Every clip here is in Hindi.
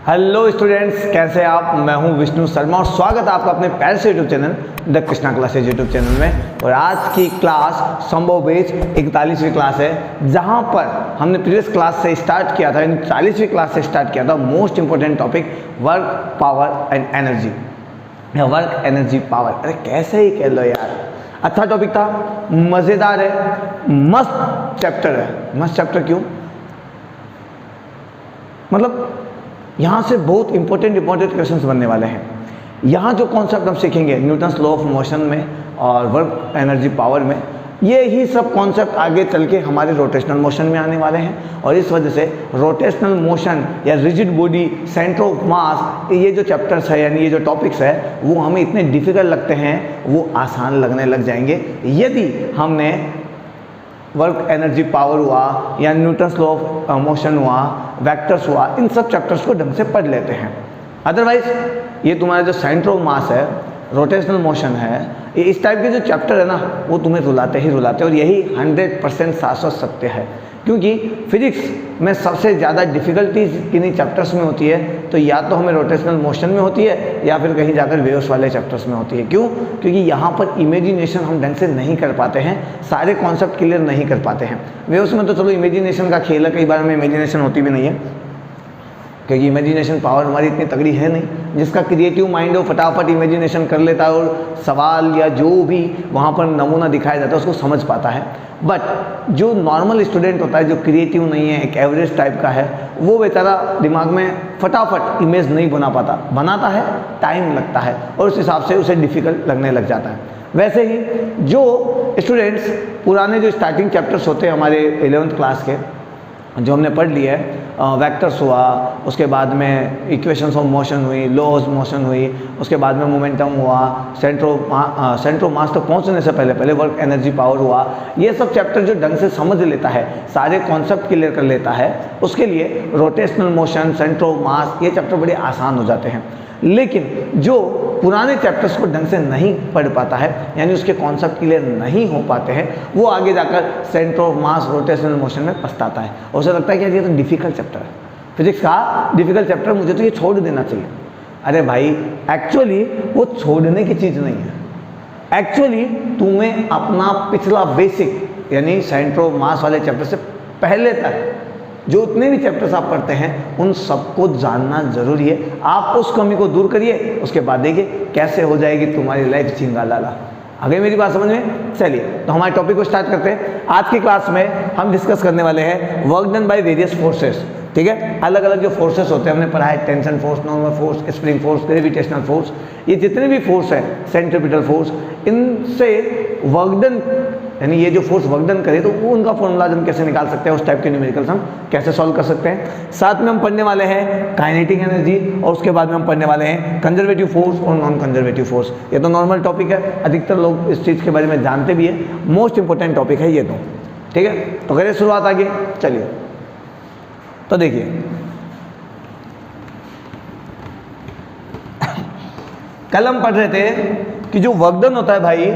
हेलो स्टूडेंट्स, कैसे आप? मैं हूं विष्णु शर्मा और स्वागत है आपका अपने प्यारे से YouTube channel the Krishna classes YouTube channel में। और आज की क्लास संभव बेच 41वीं क्लास है, जहां पर हमने प्रीवियस क्लास से स्टार्ट किया था, यानी 40वीं क्लास से स्टार्ट किया था most important topic work, power and energy या वर्क, एनर्जी, पावर। अरे कैसे ही कह लो यार, अच्छा टॉपिक था, मज़ेदार है, मस्त चैप्टर है। मस्त चैप्टर क्यों? मतलब यहाँ से बहुत इंपॉर्टेंट क्वेश्चंस बनने वाले हैं। यहाँ जो कॉन्सेप्ट हम सीखेंगे न्यूटन्स लॉ ऑफ मोशन में और वर्क, एनर्जी, पावर में, ये ही सब कॉन्सेप्ट आगे चल के हमारे रोटेशनल मोशन में आने वाले हैं। और इस वजह से रोटेशनल मोशन या rigid body, centre of mass, ये जो चैप्टर्स है यानी ये जो टॉपिक्स है वो हमें इतने डिफिकल्ट लगते हैं, वो आसान लगने लग जाएंगे यदि हमने वर्क, एनर्जी, पावर हुआ या न्यूटन्स लॉ ऑफ मोशन हुआ, वेक्टर्स हुआ, इन सब चैप्टर्स को ढंग से पढ़ लेते हैं। अदरवाइज ये तुम्हारा जो सेंटर ऑफ मास है, रोटेशनल मोशन है, ये इस टाइप के जो चैप्टर है ना, वो तुम्हें रुलाते ही रुलाते हैं। और यही 100% शाश्वत सत्य है, क्योंकि फिजिक्स में सबसे ज़्यादा डिफिकल्टीज किन्हीं चैप्टर्स में होती है। तो या तो हमें रोटेशनल मोशन में होती है या फिर कहीं जाकर वेव्स वाले चैप्टर्स में होती है। क्यों? क्योंकि यहाँ पर इमेजिनेशन हम ढंग से नहीं कर पाते हैं, सारे कॉन्सेप्ट क्लियर नहीं कर पाते हैं। वेव्स में तो चलो इमेजिनेशन का खेल है, कई बार हमें इमेजिनेशन होती भी नहीं है, क्योंकि इमेजिनेशन पावर हमारी इतनी तगड़ी है नहीं। जिसका क्रिएटिव माइंड हो फटाफट इमेजिनेशन कर लेता है और सवाल या जो भी वहाँ पर नमूना दिखाया जाता है उसको समझ पाता है। बट जो नॉर्मल स्टूडेंट होता है, जो क्रिएटिव नहीं है, एक एवरेज टाइप का है, वो बेचारा दिमाग में फटाफट इमेज नहीं बना पाता, बनाता है, टाइम लगता है और उस हिसाब से उसे डिफ़िकल्ट लगने लग जाता है। वैसे ही जो स्टूडेंट्स पुराने जो स्टार्टिंग चैप्टर्स होते हैं हमारे 11th क्लास के, जो हमने पढ़ लिया है, वेक्टर्स हुआ, उसके बाद में इक्वेशंस ऑफ मोशन हुई, लॉ ऑफ मोशन हुई, उसके बाद में मोमेंटम हुआ, सेंटर ऑफ मास तक पहुंचने से पहले वर्क, एनर्जी, पावर हुआ। ये सब चैप्टर जो ढंग से समझ लेता है, सारे कॉन्सेप्ट क्लियर कर लेता है, उसके लिए rotational motion, centre of mass, ये चैप्टर बड़े आसान हो जाते हैं। लेकिन जो पुराने चैप्टर्स को ढंग से नहीं पढ़ पाता है, यानी उसके कॉन्सेप्ट क्लियर नहीं हो पाते हैं, वो आगे जाकर centre of mass, rotational motion में पछताता है और उसे लगता है कि ये तो डिफिकल्ट चैप्टर है, फिजिक्स का डिफिकल्ट चैप्टर, मुझे तो ये छोड़ देना चाहिए। अरे भाई, एक्चुअली वो छोड़ने की चीज़ नहीं है। एक्चुअली तुम्हें अपना पिछला बेसिक यानी सेंटर ऑफ मास वाले चैप्टर से पहले तक जो उतने भी चैप्टर्स आप पढ़ते हैं उन सबको जानना जरूरी है। आप उस कमी को दूर करिए, उसके बाद देखिए कैसे हो जाएगी तुम्हारी लाइफ झिंगा लाला। आ गई मेरी बात समझ में? चलिए तो हमारे टॉपिक को स्टार्ट करते हैं। आज की क्लास में हम डिस्कस करने वाले हैं work done by various forces. ठीक है, अलग अलग जो फोर्सेस होते हैं हमने पढ़ा है, tension force, normal force, spring force, gravitational force, ये जितने भी फोर्स है, सेंट्रीपिटल फोर्स, इनसे वर्क डन यानी ये जो फोर्स वर्क डन करे तो वो उनका फॉर्मूला हम कैसे निकाल सकते हैं, उस टाइप के न्यूमेरिकल्स हम कैसे सॉल्व कर सकते हैं। साथ में हम पढ़ने वाले हैं काइनेटिक एनर्जी और उसके बाद में हम पढ़ने वाले हैं कंजर्वेटिव फोर्स और नॉन कंजर्वेटिव फोर्स। ये तो नॉर्मल टॉपिक है, अधिकतर लोग इस चीज़ के बारे में जानते भी है, मोस्ट इंपॉर्टेंट टॉपिक है ये तो। ठीक है, तो करें शुरुआत आगे। चलिए तो देखिए, कल हम पढ़ रहे थे कि जो वर्क डन होता है भाई,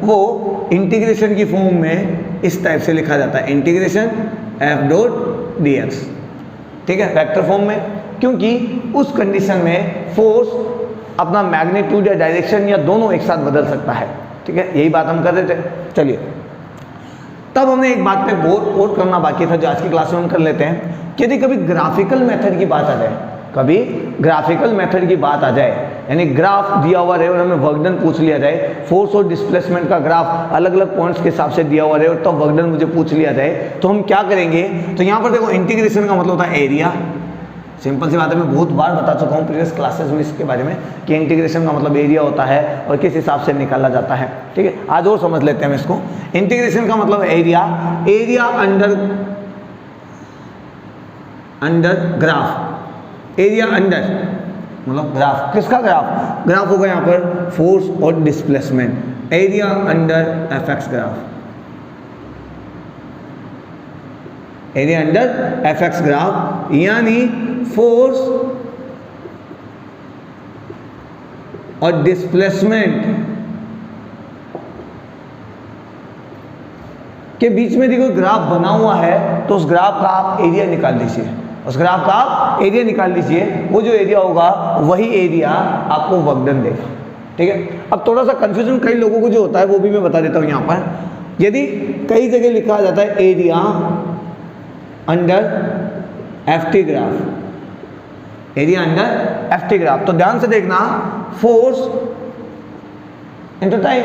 वो इंटीग्रेशन की फॉर्म में इस टाइप से लिखा जाता है, integration F dot D x. ठीक है, वेक्टर फॉर्म में, क्योंकि उस कंडीशन में फोर्स अपना मैग्नीट्यूड या डायरेक्शन या दोनों एक साथ बदल सकता है। ठीक है, यही बात हम कर रहे थे। चलिए, तब हमने एक बात पे और करना बाकी था जो आज की क्लास में हम कर लेते हैं कि यदि कभी ग्राफिकल मेथड की बात आ जाए, कभी ग्राफिकल मेथड की बात आ जाए, यानी ग्राफ दिया हुआ रहे और हमें वर्क डन पूछ लिया जाए, फोर्स और डिस्प्लेसमेंट का ग्राफ अलग अलग पॉइंट्स के हिसाब से दिया हुआ रहे और तब वर्क डन मुझे पूछ लिया जाए, तो हम क्या करेंगे? तो यहाँ पर देखो, इंटीग्रेशन का मतलब होता है एरिया। सिंपल सी बात है, मैं बहुत बार बता चुका हूँ प्रीवियस क्लासेस में इसके बारे में कि इंटीग्रेशन का मतलब एरिया होता है और किस हिसाब से निकाला जाता है। ठीक है, आज और समझ लेते हैं हम इसको। इंटीग्रेशन का मतलब area, area under graph, area under मतलब ग्राफ, किसका ग्राफ? ग्राफ होगा यहाँ पर फोर्स और displacement, area under F x graph, area under F x graph, यानी फोर्स और डिस्प्लेसमेंट के बीच में देखो ग्राफ बना हुआ है, तो उस ग्राफ का आप एरिया निकाल लीजिए। उस ग्राफ का आप एरिया निकाल लीजिए, वो जो एरिया होगा वही एरिया आपको वर्क डन देगा। ठीक है, अब थोड़ा सा कंफ्यूजन कई लोगों को जो होता है वो भी मैं बता देता हूँ यहाँ पर। यदि कई जगह लिखा जाता है area under FT graph, area under FT graph, तो ध्यान से देखना, फोर्स इनटू टाइम,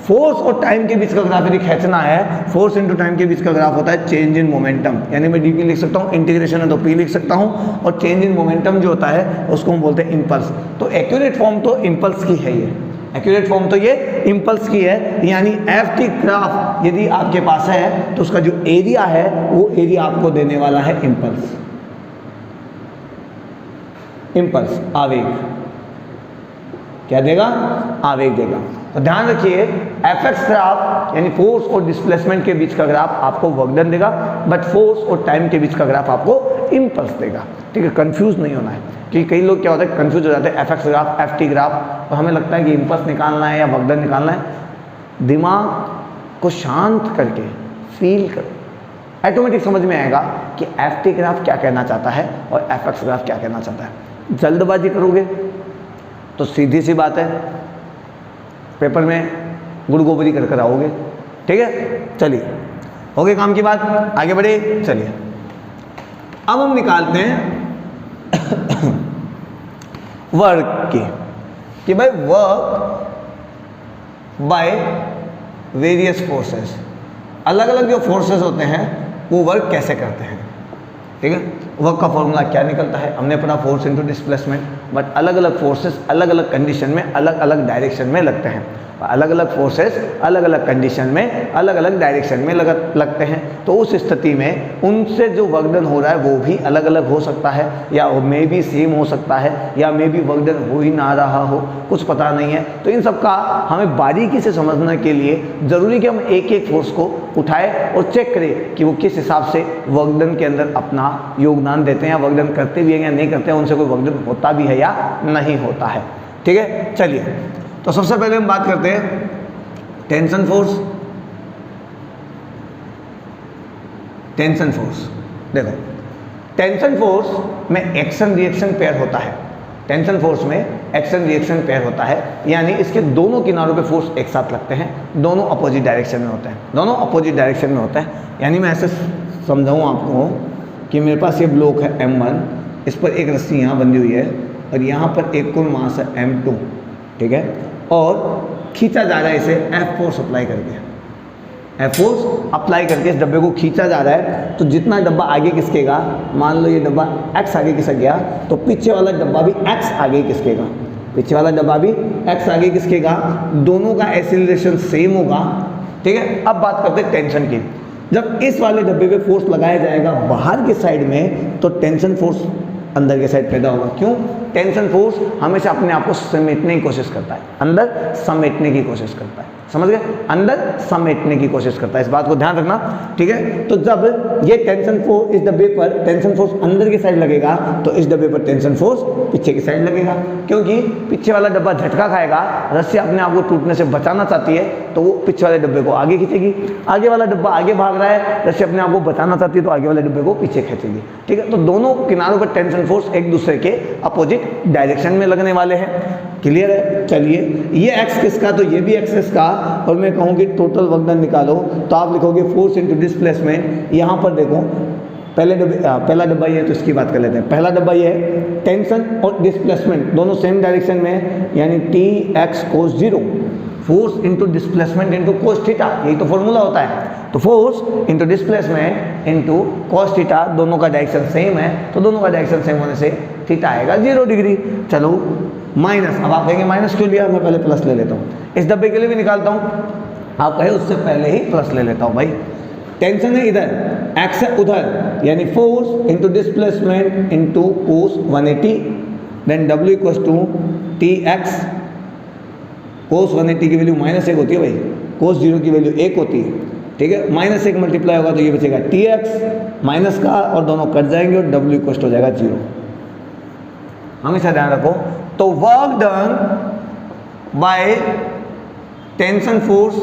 फोर्स और टाइम के बीच का ग्राफ यदि खींचना है, फोर्स इनटू टाइम के बीच का ग्राफ होता है चेंज इन मोमेंटम, यानी मैं डीपी लिख सकता हूँ, इंटीग्रेशन है तो पी लिख सकता हूँ, और चेंज इन मोमेंटम जो होता है उसको हम बोलते हैं इम्पल्स। तो एक्यूरेट फॉर्म तो इम्पल्स की है, ये एक्यूरेट फॉर्म तो ये इम्पल्स की है, यानी एफ टी ग्राफ यदि आपके पास है तो उसका जो एरिया है वो एरिया आपको देने वाला है इम्पल्स, इम्पल्स आवेग, क्या देगा, आवेग देगा। तो ध्यान रखिए एफ एक्स ग्राफ यानी फोर्स और डिस्प्लेसमेंट के बीच का ग्राफ आपको वर्क डन देगा, बट फोर्स और टाइम के बीच का ग्राफ आपको इम्पल्स देगा। ठीक है, कंफ्यूज नहीं होना है, क्योंकि कई लोग क्या होता है कंफ्यूज हो जाते हैं, F x graph F T graph, तो हमें लगता है कि इम्पल्स निकालना है या वर्क डन निकालना है। दिमाग को शांत करके फील कर, ऑटोमेटिक समझ में आएगा कि एफ टी ग्राफ क्या कहना चाहता है और एफ एक्स ग्राफ क्या कहना चाहता है। जल्दबाजी करोगे तो सीधी सी बात है पेपर में गुड़ गोबरी कर कर आओगे। ठीक है, चलिए हो गए काम की बात, आगे बढ़े। चलिए अब हम निकालते हैं वर्क की, कि भाई वर्क बाय वेरियस फोर्सेस, अलग अलग जो फोर्सेस होते हैं वो वर्क कैसे करते हैं। ठीक है, वर्क का फॉर्मूला क्या निकलता है, हमने पढ़ा फोर्स इनटू डिस्प्लेसमेंट, बट अलग अलग फोर्सेस अलग अलग कंडीशन में अलग अलग डायरेक्शन में लगते हैं, अलग अलग फोर्सेस अलग अलग कंडीशन में अलग अलग डायरेक्शन में लगते हैं। तो उस स्थिति में उनसे जो वर्क डन हो रहा है वो भी अलग अलग हो सकता है, या मे भी सेम हो सकता है, या मे भी वर्क डन हो ही ना रहा हो, कुछ पता नहीं है। तो इन सब का हमें बारीकी से समझने के लिए ज़रूरी कि हम एक एक फोर्स को उठाए और चेक करें कि वो किस हिसाब से वर्क डन के अंदर अपना योगदान देते हैं, या वर्क डन करते भी हैं या नहीं करते हैं, उनसे कोई वर्क डन होता भी है या नहीं होता है। ठीक है, चलिए तो सबसे पहले हम बात करते हैं टेंशन फोर्स। टेंशन फोर्स देखो, टेंशन फोर्स में एक्शन रिएक्शन पेयर होता है, टेंशन फोर्स में एक्शन रिएक्शन पेयर होता है, यानी इसके दोनों किनारों पे फोर्स एक साथ लगते हैं, दोनों अपोजिट डायरेक्शन में होते हैं, दोनों अपोजिट डायरेक्शन में होते हैं। यानी मैं ऐसे समझाऊँ आपको कि मेरे पास ये ब्लॉक है M1, इस पर एक रस्सी यहाँ बंधी हुई है और यहाँ पर एक कुल मास है M2, ठीक है, और खींचा जा रहा है इसे F फोर्स अप्लाई करके, F फोर्स अप्लाई करके इस डब्बे को खींचा जा रहा है। तो जितना डब्बा आगे खिसकेगा, मान लो ये डब्बा X आगे खिसक गया, तो पीछे वाला डब्बा भी X आगे खिसकेगा, पीछे वाला डब्बा भी X आगे खिसकेगा, दोनों का एक्सीलरेशन सेम होगा। ठीक है, अब बात करते हैं टेंशन की। जब इस वाले डब्बे पे फोर्स लगाया जाएगा बाहर के साइड में, तो टेंशन फोर्स अंदर के साइड पैदा होगा। क्यों? टेंशन फोर्स हमेशा अपने आप को समेटने की कोशिश करता है, अंदर समेटने की कोशिश करता है, समझ गए, अंदर समेटने की कोशिश करता है, इस बात को ध्यान रखना। ठीक है, तो जब ये टेंशन फोर्स इस डब्बे पर टेंशन फोर्स अंदर की साइड लगेगा, तो इस डब्बे पर टेंशन फोर्स पीछे की साइड लगेगा, क्योंकि पीछे वाला डब्बा झटका खाएगा, रस्सी अपने आप को टूटने से बचाना चाहती है, तो वो पीछे वाले डब्बे को आगे खींचेगी, आगे वाला डब्बा आगे भाग रहा है, रस्सी अपने आप को बचाना चाहती है, तो आगे वाले डब्बे को पीछे खींचेगी। ठीक है, तो दोनों किनारों पर टेंशन फोर्स एक दूसरे के अपोजिट डायरेक्शन में लगने वाले हैं। क्लियर है? चलिए, ये एक्स किसका, तो ये भी एक्सिस का, और मैं कहूँ कि टोटल वर्क डन निकालो, तो आप लिखोगे फोर्स इनटू डिस्प्लेसमेंट। यहाँ पर देखो पहला डब्बा ये है, तो इसकी बात कर लेते हैं। पहला डब्बा ये है, टेंशन और डिस्प्लेसमेंट दोनों सेम डायरेक्शन में है, यानी टी एक्स कोस 0, force into displacement into cos theta, यही तो फॉर्मूला होता है। तो force into displacement into cos theta, दोनों का डायरेक्शन सेम है, तो दोनों का डायरेक्शन सेम होने से थीटा आएगा 0 डिग्री। चलो माइनस, अब आप कहेंगे माइनस क्यों लिया, मैं पहले प्लस ले लेता हूँ, इस डब्बे के लिए भी निकालता हूँ, आप कहे उससे पहले ही प्लस ले लेता हूँ। भाई टेंशन है इधर, एक्स है उधर, यानी force into displacement into cos 180, then W equals to T X, cos 180 की वैल्यू -1 होती है भाई, कोस 0 की वैल्यू 1 होती है। ठीक है, -1 मल्टीप्लाई होगा तो ये बचेगा टी एक्स माइनस का, और दोनों कट जाएंगे और डब्ल्यू इक्वल्स हो जाएगा 0। हमेशा ध्यान रखो, तो work done by tension force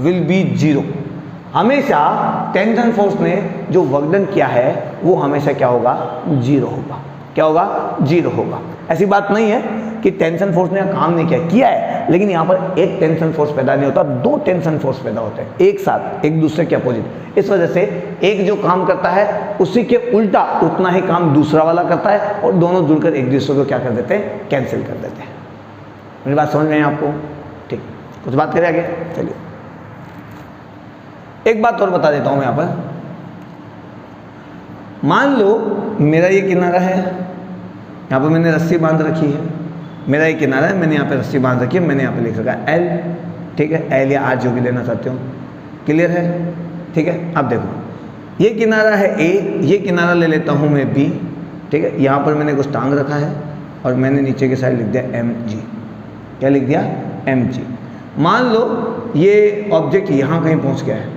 will be 0। हमेशा टेंशन फोर्स ने जो वर्क डन किया है वो हमेशा क्या होगा, जीरो होगा। क्या होगा, जीरो होगा। ऐसी बात नहीं है कि टेंशन फोर्स ने काम नहीं किया है, लेकिन यहाँ पर एक टेंशन फोर्स पैदा नहीं होता, दो टेंशन फोर्स पैदा होते हैं एक साथ, एक दूसरे के अपोजिट। इस वजह से एक जो काम करता है उसी के उल्टा उतना ही काम दूसरा वाला करता है और दोनों जुड़कर एक दूसरे को क्या कर देते हैं, कैंसिल कर देते हैं। मेरी बात समझ में आई आपको? ठीक, कुछ बात करें आगे? चलिए एक बात और बता देता हूं मैं यहाँ पर। मान लो मेरा ये किनारा है, यहाँ पर मैंने रस्सी बांध रखी है, मेरा ये किनारा है, मैंने यहाँ पे रस्सी बांध रखी है, मैंने यहाँ पे लिख रखा है एल, ठीक है, एल या आर जो भी लेना चाहते हो। क्लियर है? ठीक है। अब देखो ये किनारा है ए, ये किनारा ले लेता हूँ मैं बी, ठीक है, यहाँ पर मैंने कुछ टांग रखा है और मैंने नीचे की साइड लिख दिया एम जी। क्या लिख दिया? M G. मान लो ये ऑब्जेक्ट यहाँ कहीं पहुँच गया है,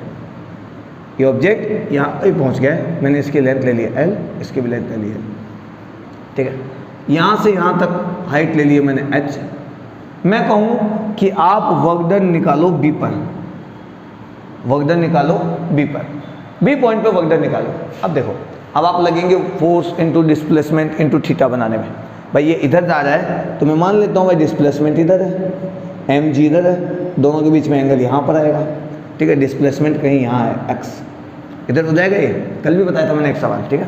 ये ऑब्जेक्ट यहाँ कहीं पहुँच गया है, मैंने इसकी लेंथ ले लिया एल, इसकी भी लेंथ ले ली है, ठीक है, यहाँ से यहाँ तक हाइट ले ली है मैंने h। मैं कहूँ कि आप वर्क डन निकालो बी पर, वर्क डन निकालो बी पर, बी पॉइंट पे वर्क डन निकालो। अब देखो, अब आप लगेंगे force into displacement into theta बनाने में। भाई ये इधर जा रहा है तो मैं मान लेता हूँ भाई डिस्प्लेसमेंट इधर है, एम जी इधर है, दोनों के बीच में एंगल यहाँ पर आएगा, ठीक है, डिस्प्लेसमेंट कहीं यहाँ है एक्स, इधर हो जाएगा। ये कल भी बताया था मैंने एक सवाल, ठीक है,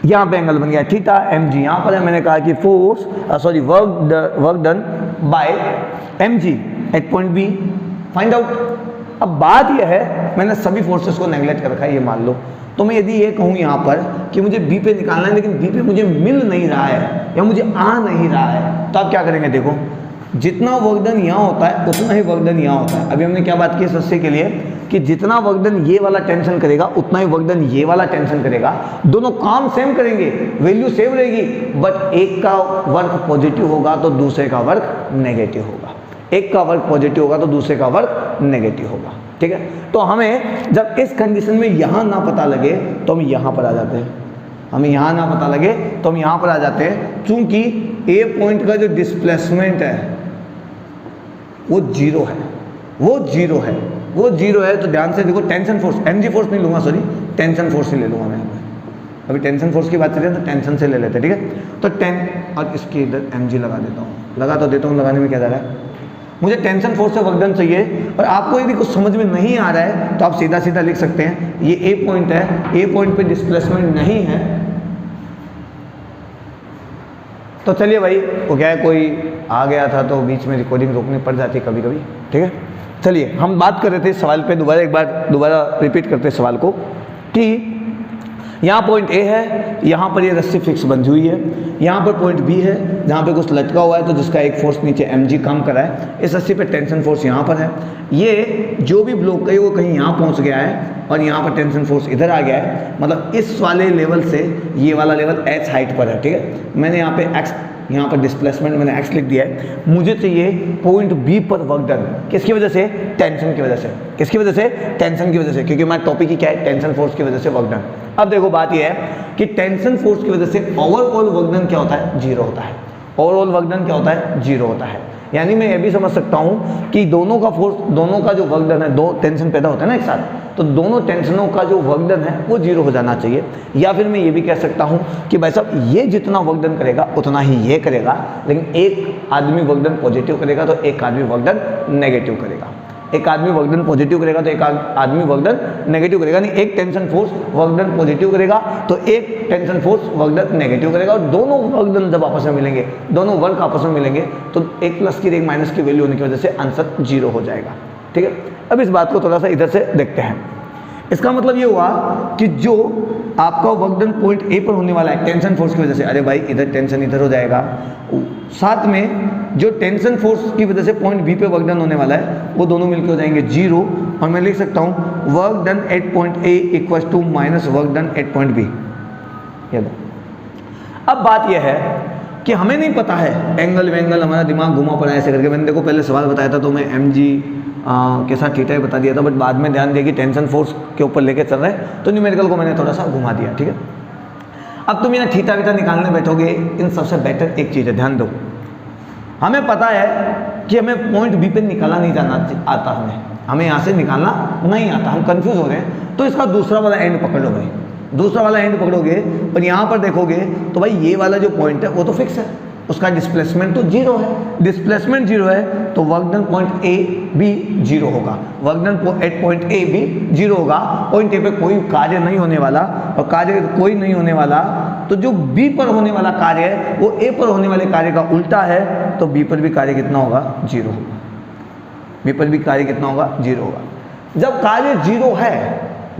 यहाँ पे एंगल बन गया थीटा, एम जी यहाँ पर है। मैंने कहा कि force work done by M G at point B, find out. अब बात यह है मैंने सभी फोर्सेस को नेगलेक्ट कर रखा है, ये मान लो। तो मैं यदि ये कहूँ यहाँ पर कि मुझे बी पे निकालना है लेकिन बी पे मुझे मिल नहीं रहा है या मुझे आ नहीं रहा है, तो आप क्या करेंगे? देखो जितना वर्क डन यहाँ होता है उतना ही वर्क डन यहाँ होता है। अभी हमने क्या बात की इस रस्सी के लिए कि जितना वर्क डन ये वाला टेंशन करेगा उतना ही वर्क डन ये वाला टेंशन करेगा, दोनों काम सेम करेंगे, वैल्यू सेम रहेगी, बट एक का वर्क पॉजिटिव होगा तो दूसरे का वर्क नेगेटिव होगा, एक का वर्क पॉजिटिव होगा तो दूसरे का वर्क नेगेटिव होगा, ठीक है। तो हमें जब इस कंडीशन में यहाँ ना पता लगे तो हम यहाँ पर आ जाते हैं, हमें यहाँ ना पता लगे तो हम यहाँ पर आ जाते हैं, क्योंकि ए पॉइंट का जो डिस्प्लेसमेंट है वो जीरो है, वो जीरो है, वो जीरो है। तो ध्यान से देखो, टेंशन फोर्स, एमजी फोर्स नहीं लूँगा, सॉरी टेंशन फोर्स ही ले लूँगा मैं। अभी टेंशन फोर्स की बात करें तो टेंशन से ले लेते हैं, ठीक है। तो और इसके इधर एमजी लगा देता हूँ, लगा तो देता हूँ, लगाने में क्या जा रहा है, मुझे टेंशन फोर्स से वर्क डन चाहिए। और आपको यदि कुछ समझ में नहीं आ रहा है तो आप सीधा सीधा लिख सकते हैं, ये ए पॉइंट है, ए पॉइंट पे डिस्प्लेसमेंट नहीं है, तो चलिए भाई वो क्या है, कोई आ गया था तो बीच में रिकॉर्डिंग रोकनी पड़ जाती है कभी कभी, ठीक है। चलिए हम बात कर रहे थे सवाल पे, दोबारा रिपीट करते हैं सवाल को कि यहाँ पॉइंट ए है, यहाँ पर ये रस्सी फिक्स बंधी हुई है, यहाँ पर पॉइंट बी है जहाँ पे कुछ लटका हुआ है तो जिसका एक फोर्स नीचे mg काम कर रहा है, इस रस्सी पे टेंशन फोर्स यहाँ पर है, ये जो भी ब्लॉक है वो कहीं यहाँ पहुँच गया है और यहाँ पर टेंशन फोर्स इधर आ गया है, मतलब इस वाले लेवल से ये वाला लेवल h हाइट पर है, ठीक है। मैंने यहाँ पे x, यहाँ पर डिस्प्लेसमेंट मैंने x लिख दिया है, मुझे चाहिए पॉइंट बी पर वर्क डन, किसकी वजह से? टेंशन की वजह से। किसकी वजह से? टेंशन की वजह से, क्योंकि हमारा टॉपिक ही क्या है, टेंशन फोर्स की वजह से वर्क डन। अब देखो बात यह है कि टेंशन फोर्स की वजह से ओवरऑल वर्क डन क्या होता है? जीरो होता है। ओवरऑल वर्क डन क्या होता है? जीरो होता है। यानी मैं ये भी समझ सकता हूँ कि दोनों का फोर्स, दोनों का जो वर्क डन है, दो टेंशन पैदा होता है ना एक साथ, तो दोनों टेंशनों का जो वर्क डन है वो जीरो हो जाना चाहिए। या फिर मैं ये भी कह सकता हूँ कि भाई साहब ये जितना वर्क डन करेगा उतना ही ये करेगा, लेकिन एक आदमी वर्क डन पॉजिटिव करेगा तो एक आदमी वर्क डन नेगेटिव करेगा, एक आदमी वर्क डन पॉजिटिव करेगा तो एक आदमी वर्क डन नेगेटिव करेगा। नहीं, एक tension force work done positive करेगा तो एक tension force work done negative करेगा, और दोनों वर्क डन जब आपस में मिलेंगे, दोनों वर्क आपस में मिलेंगे तो एक प्लस की एक माइनस की वैल्यू होने की वजह से आंसर जीरो हो जाएगा, ठीक है। अब इस बात को थोड़ा सा इधर से देखते हैं। इसका मतलब ये हुआ कि जो आपका वर्क डन पॉइंट ए पर होने वाला है टेंशन फोर्स की वजह से, अरे भाई इधर टेंशन इधर हो जाएगा, साथ में जो टेंशन फोर्स की वजह से पॉइंट बी पे वर्क डन होने वाला है वो दोनों मिलकर हो जाएंगे जीरो, और मैं लिख सकता हूँ work done at point A equal to minus work done at point B. अब बात यह है कि हमें नहीं पता है एंगल वेंगल, हमारा दिमाग घुमा पड़ा है ऐसे करके। मैंने देखो पहले सवाल बताया था तो मैं mg के साथ थीटा ही बता दिया था, बट बाद में ध्यान दिया कि टेंशन फोर्स के ऊपर लेके चल रहे हैं तो न्यूमेरिकल को मैंने थोड़ा सा घुमा दिया, ठीक है। अब तुम यहाँ थीटा वीटा निकालने बैठोगे, इन सबसे बेटर एक चीज़ है, ध्यान दो, हमें पता है कि हमें पॉइंट बी पे निकाला नहीं जाना आता, हमें हमें यहाँ से निकालना नहीं आता, हम कंफ्यूज हो रहे हैं। तो इसका दूसरा वाला एंड पकड़ लो भाई, दूसरा वाला एंड पकड़ोगे और यहाँ पर देखोगे तो भाई ये वाला जो पॉइंट है वो तो फिक्स है, उसका डिस्प्लेसमेंट तो जीरो है, डिस्प्लेसमेंट जीरो है तो वर्क डन पॉइंट ए भी जीरो होगा, वर्क डन एट पॉइंट ए भी जीरो होगा। पॉइंट ए पे कोई कार्य नहीं होने वाला, और कार्य कोई नहीं होने वाला तो जो बी पर होने वाला कार्य है वो ए पर होने वाले कार्य का उल्टा है, तो बी पर भी कार्य कितना होगा, जीरो होगा, बी पर भी कार्य कितना होगा, जीरो होगा। जब कार्य जीरो है,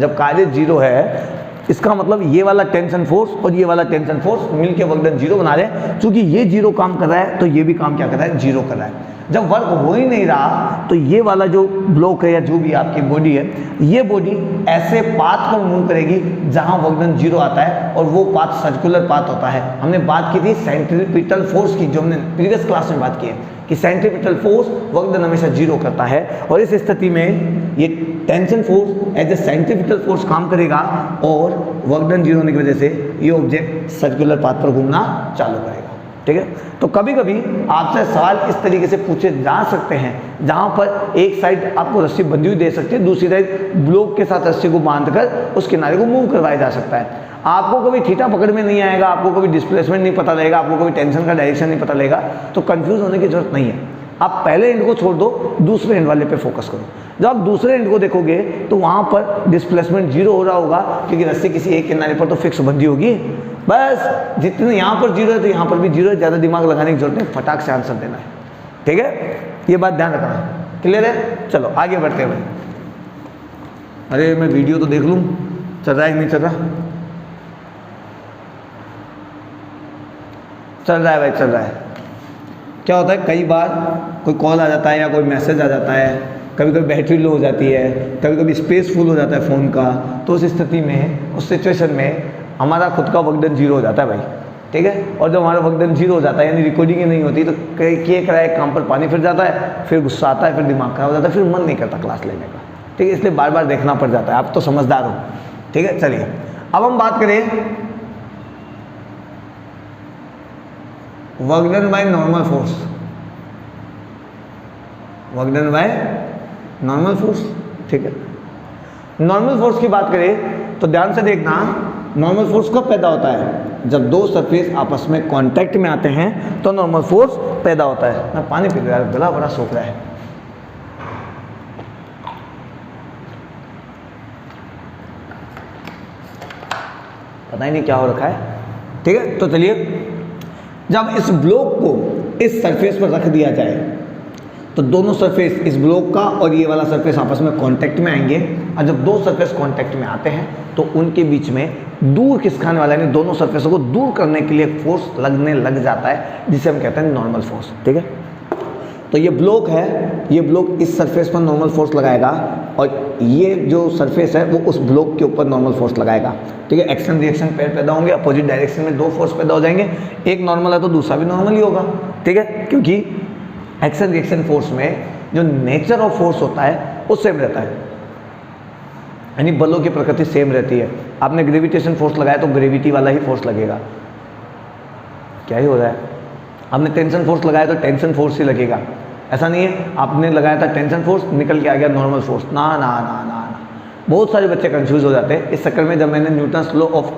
जब कार्य जीरो है इसका मतलब ये वाला टेंशन फोर्स और ये वाला टेंशन फोर्स मिलके वर्क डन जीरो बना रहे हैं। चूंकि ये जीरो काम कर रहा है तो ये भी काम क्या कर रहा है, जीरो कर रहा है। जब वर्क हो ही नहीं रहा तो ये वाला जो ब्लॉक है या जो भी आपकी बॉडी है, ये बॉडी ऐसे पाथ पर मूव करेगी जहां वर्क डन जीरो आता है, और वो पाथ सर्कुलर पाथ होता है। हमने बात की थी सेंट्रीपिटल फोर्स की, जो हमने प्रीवियस क्लास में बात की है कि सेंट्रीपिटल फोर्स वर्क डन हमेशा जीरो करता है, और इस स्थिति में ये tension force as a centripetal force काम करेगा और वर्क डन जीरो होने की वजह से ये ऑब्जेक्ट सर्कुलर पाथ पर घूमना चालू करेगा। ठीक है, तो कभी कभी आपसे सवाल इस तरीके से पूछे जा सकते हैं जहां पर एक साइड आपको रस्सी बंधी हुई दे सकती है, दूसरी साइड ब्लॉक के साथ रस्सी को बांधकर उस किनारे को मूव करवाया जा सकता है। आपको कभी थीटा पकड़ में नहीं आएगा, आपको कभी डिस्प्लेसमेंट नहीं पता लगेगा, आपको कभी टेंशन का डायरेक्शन नहीं पता लगेगा, तो कंफ्यूज होने की जरूरत नहीं है। आप पहले एंड को छोड़ दो, दूसरे एंड वाले पे फोकस करो। जब आप दूसरे एंड को देखोगे तो वहां पर डिस्प्लेसमेंट जीरो हो रहा होगा, क्योंकि रस्सी किसी एक किनारे पर तो फिक्स बंधी होगी। बस जितने यहाँ पर जीरो है तो यहाँ पर भी जीरो है, ज़्यादा दिमाग लगाने की जरूरत नहीं, फटाक से आंसर देना है। ठीक है, ये बात ध्यान रखना, क्लियर है। चलो आगे बढ़ते हैं भाई। अरे मैं वीडियो तो देख लूँ चल रहा है कि नहीं चल रहा, चल रहा है भाई, चल रहा है। क्या होता है, कई बार कोई कॉल आ जाता है या कोई मैसेज आ जाता है, कभी कभी बैटरी लो हो जाती है, कभी कभी स्पेस फुल हो जाता है फ़ोन का, तो उस स्थिति में, उस सिचुएशन में हमारा खुद का वर्क डन जीरो हो जाता है भाई। ठीक है, और जब हमारा वर्क डन जीरो हो जाता है यानी रिकॉर्डिंग ही नहीं होती, तो किए कराए काम पर पानी फिर जाता है, फिर गुस्सा आता है, फिर दिमाग खराब हो जाता है, फिर मन नहीं करता क्लास लेने का। ठीक है, इसलिए बार बार देखना पड़ जाता है। आप तो समझदार हो। ठीक है, चलिए अब हम बात करें work done by normal force, work done by normal force. ठीक है, नॉर्मल फोर्स की बात करें तो ध्यान से देखना, नॉर्मल फोर्स कब पैदा होता है, जब दो सरफेस आपस में कांटेक्ट में आते हैं तो नॉर्मल फोर्स पैदा होता है। मैं पानी पी रहा, गला बड़ा सूख रहा है। पता ही नहीं क्या हो रखा है। ठीक है, तो चलिए, जब इस ब्लॉक को इस सरफेस पर रख दिया जाए तो दोनों सरफेस, इस ब्लॉक का और ये वाला सरफेस आपस में कांटेक्ट में आएंगे, और जब दो सरफेस कांटेक्ट में आते हैं तो उनके बीच में दूर खिसकाने वाला यानी दोनों सरफेसों को दूर करने के लिए फोर्स लगने लग जाता है, जिसे हम कहते हैं नॉर्मल फोर्स। ठीक है, तो ये ब्लॉक है, ये ब्लॉक इस सरफेस पर नॉर्मल फोर्स लगाएगा, और ये जो सरफेस है वो उस ब्लॉक के ऊपर नॉर्मल फोर्स लगाएगा। ठीक है, एक्शन रिएक्शन पेयर पैदा होंगे, अपोजिट डायरेक्शन में दो फोर्स पैदा हो जाएंगे, एक नॉर्मल है तो दूसरा भी नॉर्मल ही होगा। ठीक है, क्योंकि एक्शन रिएक्शन फोर्स में जो नेचर ऑफ फोर्स होता है वो सेम रहता है, यानी बलों की प्रकृति सेम रहती है। आपने ग्रेविटेशन फोर्स लगाया तो ग्रेविटी वाला ही फोर्स लगेगा। क्या ही हो रहा है, आपने टेंशन फोर्स लगाया तो टेंशन फोर्स ही लगेगा। ऐसा नहीं है आपने लगाया था टेंशन फोर्स, निकल के आ गया नॉर्मल फोर्स। ना ना ना ना ना, बहुत सारे बच्चे कंफ्यूज हो जाते हैं। इस चक्कर में जब मैंने न्यूटन्स लॉ ऑफ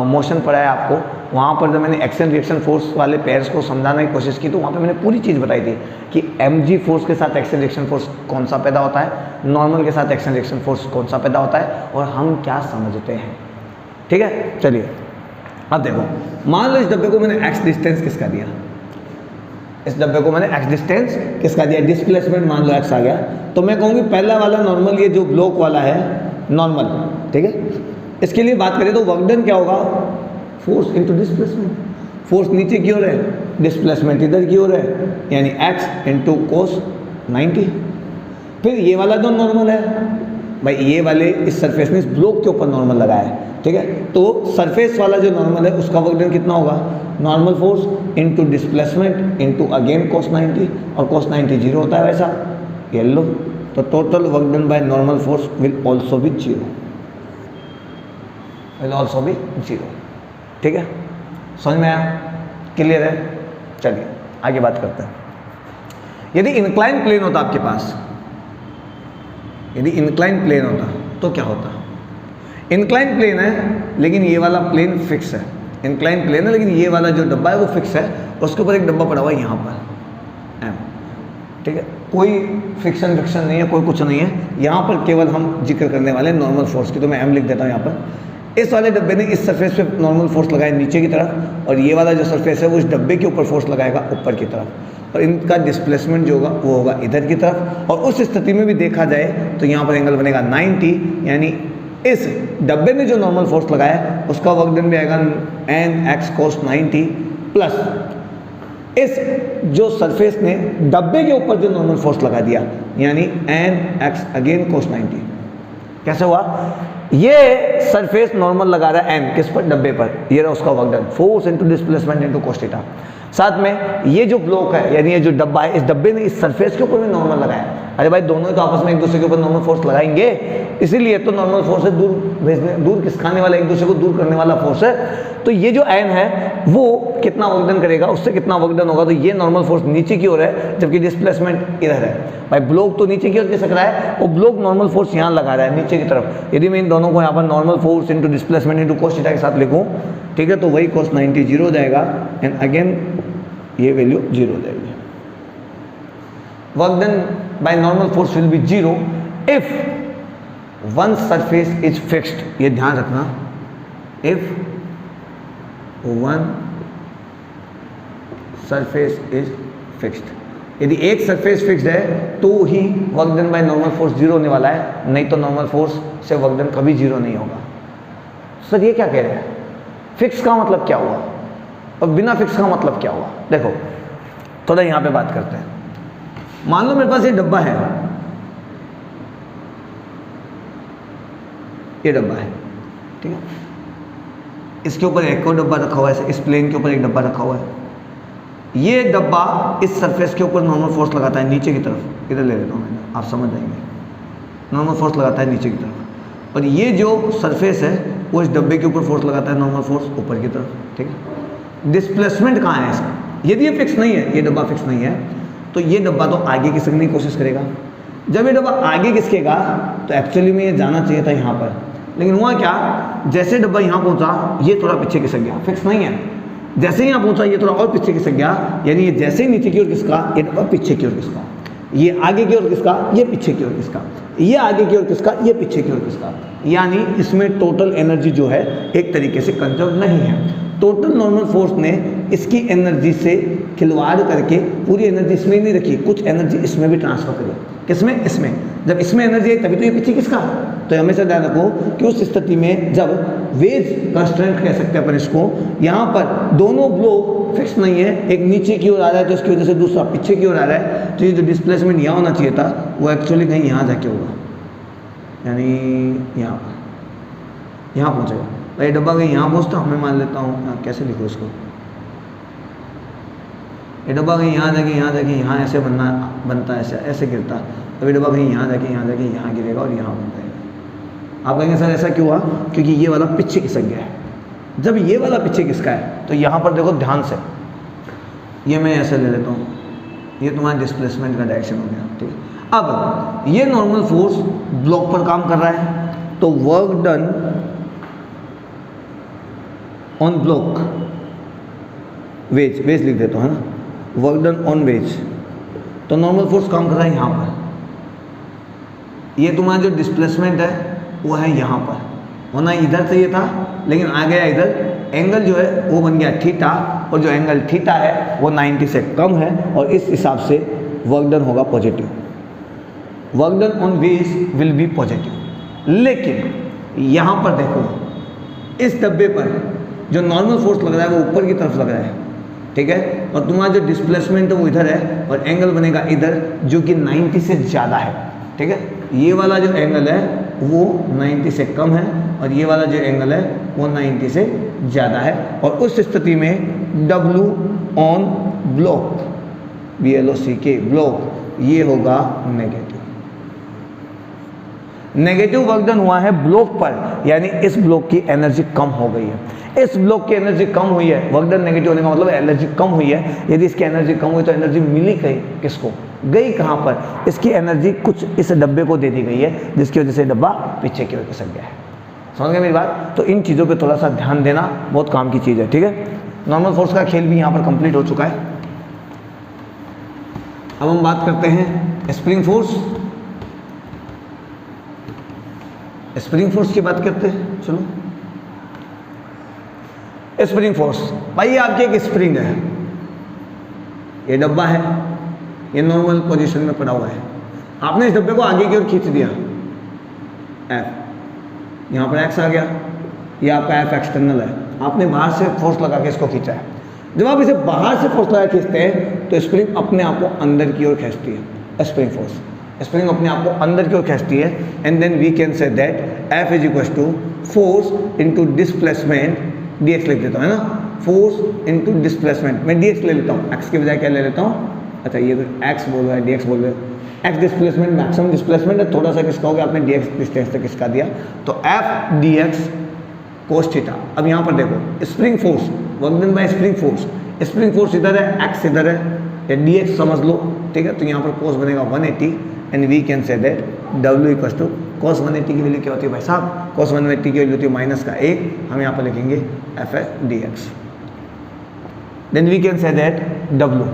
मोशन पढ़ाया आपको, वहाँ पर जब मैंने एक्शन रिएक्शन फोर्स वाले पेयर्स को समझाने की कोशिश की तो वहाँ पे मैंने पूरी चीज़ बताई थी कि mg फोर्स के साथ एक्शन रिएक्शन फोर्स कौन सा पैदा होता है, नॉर्मल के साथ एक्शन रिएक्शन फोर्स कौन सा पैदा होता है, और हम क्या समझते हैं। ठीक है, चलिए अब देखो, मान लो इस डब्बे को मैंने x डिस्टेंस किसका दिया, इस डब्बे को मैंने x डिस्टेंस किसका दिया, डिस्प्लेसमेंट मान लो x आ गया, तो मैं कहूँगी पहला वाला नॉर्मल, ये जो ब्लॉक वाला है नॉर्मल। ठीक है, इसके लिए बात करें तो वर्क डन क्या होगा, फोर्स इनटू डिस्प्लेसमेंट। फोर्स नीचे की ओर है, डिस्प्लेसमेंट इधर की ओर है, यानी x इनटू cos 90। फिर ये वाला जो नॉर्मल है भाई, ये वाले इस सरफेस में इस ब्लॉक के ऊपर नॉर्मल लगाया है। ठीक है, तो सरफेस वाला जो नॉर्मल है उसका वर्क डन कितना होगा, normal force into displacement into again cos 90, और cos 90 जीरो होता है वैसा, ये लो, तो total work done by normal force will also be zero, will also be zero. ठीक है, समझ में आया, क्लियर है। चलिए आगे बात करते हैं। यदि इंक्लाइन प्लेन होता आपके पास, यदि इंक्लाइन प्लेन होता तो क्या होता? इंक्लाइन प्लेन है लेकिन ये वाला प्लेन फिक्स है, इंक्लाइन प्लेन है लेकिन ये वाला जो डब्बा है वो फिक्स है, उसके ऊपर एक डब्बा पड़ा हुआ है यहाँ पर एम, ठीक है, कोई फिक्शन नहीं है, कोई कुछ नहीं है, यहाँ पर केवल हम जिक्र करने वाले हैं नॉर्मल फोर्स की। तो मैं एम लिख देता हूँ यहाँ पर। इस वाले डब्बे ने इस सरफेस पे नॉर्मल फोर्स लगाया नीचे की तरफ, और ये वाला जो सरफेस है वो इस डब्बे के ऊपर फोर्स लगाएगा ऊपर की तरफ, और इनका डिस्प्लेसमेंट जो होगा वो होगा इधर की तरफ। और उस स्थिति में भी देखा जाए तो यहाँ पर एंगल बनेगा 90, यानी इस डब्बे में जो नॉर्मल फोर्स लगाया है उसका वर्क डन भी आएगा एन एक्स कोस 90 प्लस इस जो सरफेस ने डब्बे के ऊपर जो नॉर्मल फोर्स लगा दिया, यानी एन एक्स अगेन कोस 90। कैसे हुआ? ये सरफेस नॉर्मल लगा रहा है एन किस पर? डब्बे पर। ये रहा उसका work done, force into displacement into cos theta. साथ में ये जो ब्लॉक है यानी ये जो डब्बा है, इस डब्बे ने इस सरफेस के ऊपर भी नॉर्मल लगाया। अरे भाई दोनों ही तो आपस में एक दूसरे के ऊपर नॉर्मल फोर्स लगाएंगे, इसीलिए तो नॉर्मल फोर्स है दूर भेजने, दूर खिसकाने वाला, एक दूसरे को दूर करने वाला फोर्स है। तो ये जो एन है वो कितना वर्क डन करेगा, उससे कितना वर्क डन होगा, तो ये नॉर्मल फोर्स नीचे की ओर है जबकि डिस्प्लेसमेंट इधर है। भाई ब्लॉक तो नीचे की ओर खिसक रहा है, वो ब्लॉक नॉर्मल फोर्स यहाँ लगा रहा है नीचे की तरफ। यदि मैं इन दोनों को यहाँ पर normal force into displacement into cos theta के साथ लिखूँ, ठीक है, तो वही कोस 90 जीरो हो जाएगा एंड अगेन ये वैल्यू जीरो हो जाएगी। Work done by normal force will be zero if one surface is fixed. ये ध्यान रखना, if one surface is fixed. यदि एक सरफेस फिक्स्ड है तो ही work done by normal force zero होने वाला है, नहीं तो नॉर्मल फोर्स से वर्क डन कभी जीरो नहीं होगा। सर ये क्या कह रहे हैं? फिक्स का मतलब क्या हुआ और बिना फिक्स का मतलब क्या हुआ? देखो थोड़ा यहां पे बात करते हैं। मान लो मेरे पास ये डब्बा है, ये डब्बा है, ठीक है, इसके ऊपर एक और डब्बा रखा हुआ है, इस प्लेन के ऊपर एक डब्बा रखा हुआ है। ये डब्बा इस सरफेस के ऊपर नॉर्मल फोर्स लगाता है नीचे की तरफ, इधर ले लेता हूँ मैं, आप समझ जाएंगे। नॉर्मल फोर्स लगाता है नीचे की तरफ, और ये जो सरफेस है वो इस डब्बे के ऊपर फोर्स लगाता है नॉर्मल फोर्स ऊपर की तरफ, ठीक है। डिस्प्लेसमेंट कहाँ है इसका? यदि ये फिक्स नहीं है, ये डब्बा फिक्स नहीं है, तो ये डब्बा तो आगे खिसकने की कोशिश करेगा। जब ये डब्बा आगे खिसकेगा तो एक्चुअली में ये जाना चाहिए था यहाँ पर, लेकिन हुआ क्या, जैसे डब्बा यहाँ पहुँचा ये थोड़ा पीछे खिसक गया, फिक्स नहीं है। जैसे ही यहाँ पहुँचा ये थोड़ा और पीछे खिसक गया, यानी ये जैसे ही नीचे की ओर खिसका ये डब्बा पीछे की ओर खिसका, ये आगे की ओर खिसका, ये पीछे की ओर खिसका, ये आगे की ओर खिसका, ये पीछे की ओर खिसका। यानी इसमें टोटल एनर्जी जो है एक तरीके से कंजर्व नहीं है। टोटल नॉर्मल फोर्स ने इसकी एनर्जी से खिलवाड़ करके पूरी एनर्जी इसमें नहीं रखी, कुछ एनर्जी इसमें भी ट्रांसफर करी। किसमें? इसमें। जब इसमें एनर्जी आई तभी तो ये पीछे किसका। तो हमेशा ध्यान रखो कि उस स्थिति में जब वेज कंस्ट्रेंट कह सकते हैं अपन इसको, यहाँ पर दोनों ब्लॉक फिक्स नहीं है, एक नीचे की ओर आ रहा है तो इसकी वजह से दूसरा पीछे की ओर आ रहा है, तो ये जो डिस्प्लेसमेंट यहाँ होना चाहिए था वो एक्चुअली कहीं यहाँ जाके होगा, यानी यहाँ पर, यहाँ पहुँचेगा। भाई डब्बा कहीं यहाँ पहुँचता, मैं मान लेता हूँ, कैसे लिखो इसको, ये डब्बा कहीं यहाँ जाके यहाँ ऐसे बनता है, ऐसे गिरता, अभी डब्बा कहीं यहाँ जाके यहाँ गिरेगा और यहाँ बन जाएगा। आप कहेंगे सर ऐसा क्यों हुआ? क्योंकि ये वाला पीछे खिसक गया है। जब ये वाला पीछे खिसका है तो यहाँ पर देखो ध्यान से, ये मैं ऐसे ले लेता हूँ, ये तुम्हारा डिस्प्लेसमेंट का डायरेक्शन हो गया, ठीक है। अब ये नॉर्मल फोर्स ब्लॉक पर काम कर रहा है, तो work done on block, wedge लिख देता हूँ, है ना, वर्क डन ऑन वेज, तो नॉर्मल फोर्स काम कर रहा है यहाँ पर। ये तुम्हारा जो डिस्प्लेसमेंट है वो है यहाँ पर, होना इधर चाहिए था लेकिन आ गया इधर। एंगल जो है वो बन गया थीटा, और जो एंगल थीटा है वो 90 से कम है, और इस हिसाब से वर्क डन होगा positive. Work done on veg will be positive. लेकिन यहाँ पर देखो, इस डब्बे पर जो नॉर्मल फोर्स लग रहा है वो ऊपर की तरफ लग रहा है, ठीक है, और तुम्हारा जो डिस्प्लेसमेंट है वो इधर है, और एंगल बनेगा इधर जो कि 90 से ज़्यादा है, ठीक है। ये वाला जो एंगल है वो 90 से कम है, और ये वाला जो एंगल है वो 90 से ज़्यादा है, और उस स्थिति में W on block, BLOCK block, ये होगा नेगेटिव। नेगेटिव वर्क डन हुआ है ब्लॉक पर, यानी इस ब्लॉक की एनर्जी कम हो गई है। इस ब्लॉक की एनर्जी कम हुई है, वर्क डन नेगेटिव होने का मतलब एनर्जी कम हुई है। यदि इसकी एनर्जी कम हुई तो एनर्जी मिली कहीं किसको, गई कहाँ पर, इसकी एनर्जी कुछ इस डब्बे को दे दी गई है, जिसकी वजह से डब्बा पीछे की ओर खिसक गया है। समझ गए मेरी बात? तो इन चीज़ों पे थोड़ा सा ध्यान देना बहुत काम की चीज़ है, ठीक है। नॉर्मल फोर्स का खेल भी यहाँ पर कंप्लीट हो चुका है। अब हम बात करते हैं स्प्रिंग फोर्स। स्प्रिंग फोर्स की बात करते हैं। चलो, स्प्रिंग फोर्स, भाई ये आपकी एक स्प्रिंग है, ये डब्बा है, ये नॉर्मल पोजीशन में पड़ा हुआ है। आपने इस डब्बे को आगे की ओर खींच दिया, एफ, यहाँ पर एक्स आ गया, ये आपका एफ एक्सटर्नल है। आपने बाहर से फोर्स लगा के इसको खींचा है। जब आप इसे बाहर से फोर्स लगा खींचते हैं तो स्प्रिंग अपने आप को अंदर की ओर खींचती है। स्प्रिंग फोर्स, स्प्रिंग अपने आप को अंदर की ओर खींचती है। And then we can say that F is equal to force into displacement, dx लिख देता हूँ, है ना, फोर्स इनटू डिस्प्लेसमेंट। मैं dx ले लेता हूँ, x के बजाय क्या ले लेता हूँ, अच्छा ये तो x बोल रहा है, dx बोल रहे हैं। x डिस्प्लेसमेंट मैक्सिमम डिस्प्लेसमेंट है, थोड़ा सा किसका हो गया, आपने dx डिस्टेंस तक किसका दिया, तो f dx कोस थीटा। अब यहाँ पर देखो spring force, work done by spring force, spring force इधर है, x इधर है, या dx समझ लो, ठीक है। तो यहाँ पर कोस बनेगा 180 and we can say that w equal to cos 180 की वैल्यू क्या होती है भाई साहब, cos 180 की वैल्यू होती है माइनस का 1, हम यहाँ पर लिखेंगे F dx। Then we can say that w,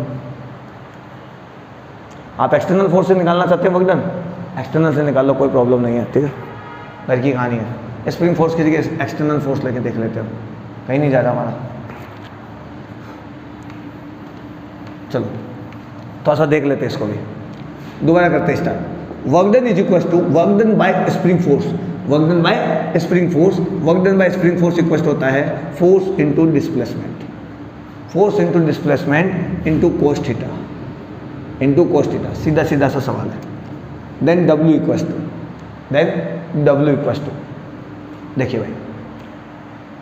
आप एक्सटर्नल फोर्स से निकालना चाहते हो वर्क डन, एक्सटर्नल से निकाल लो, कोई प्रॉब्लम नहीं है, ठीक है। घर की कहानी है। स्प्रिंग फोर्स की जगह एक्सटर्नल फोर्स लेके देख लेते हो, कहीं नहीं जा रहा हमारा। चलो थोड़ा सा देख लेते हैं इसको भी, दोबारा करते हैं start. Work done is equal to work done by spring force, work done by spring force, work done by spring force equal होता है force into displacement, force into displacement into cos theta, into cos theta, सीधा सीधा सा सवाल है। Then W equal to, then W equal to, देखिए भाई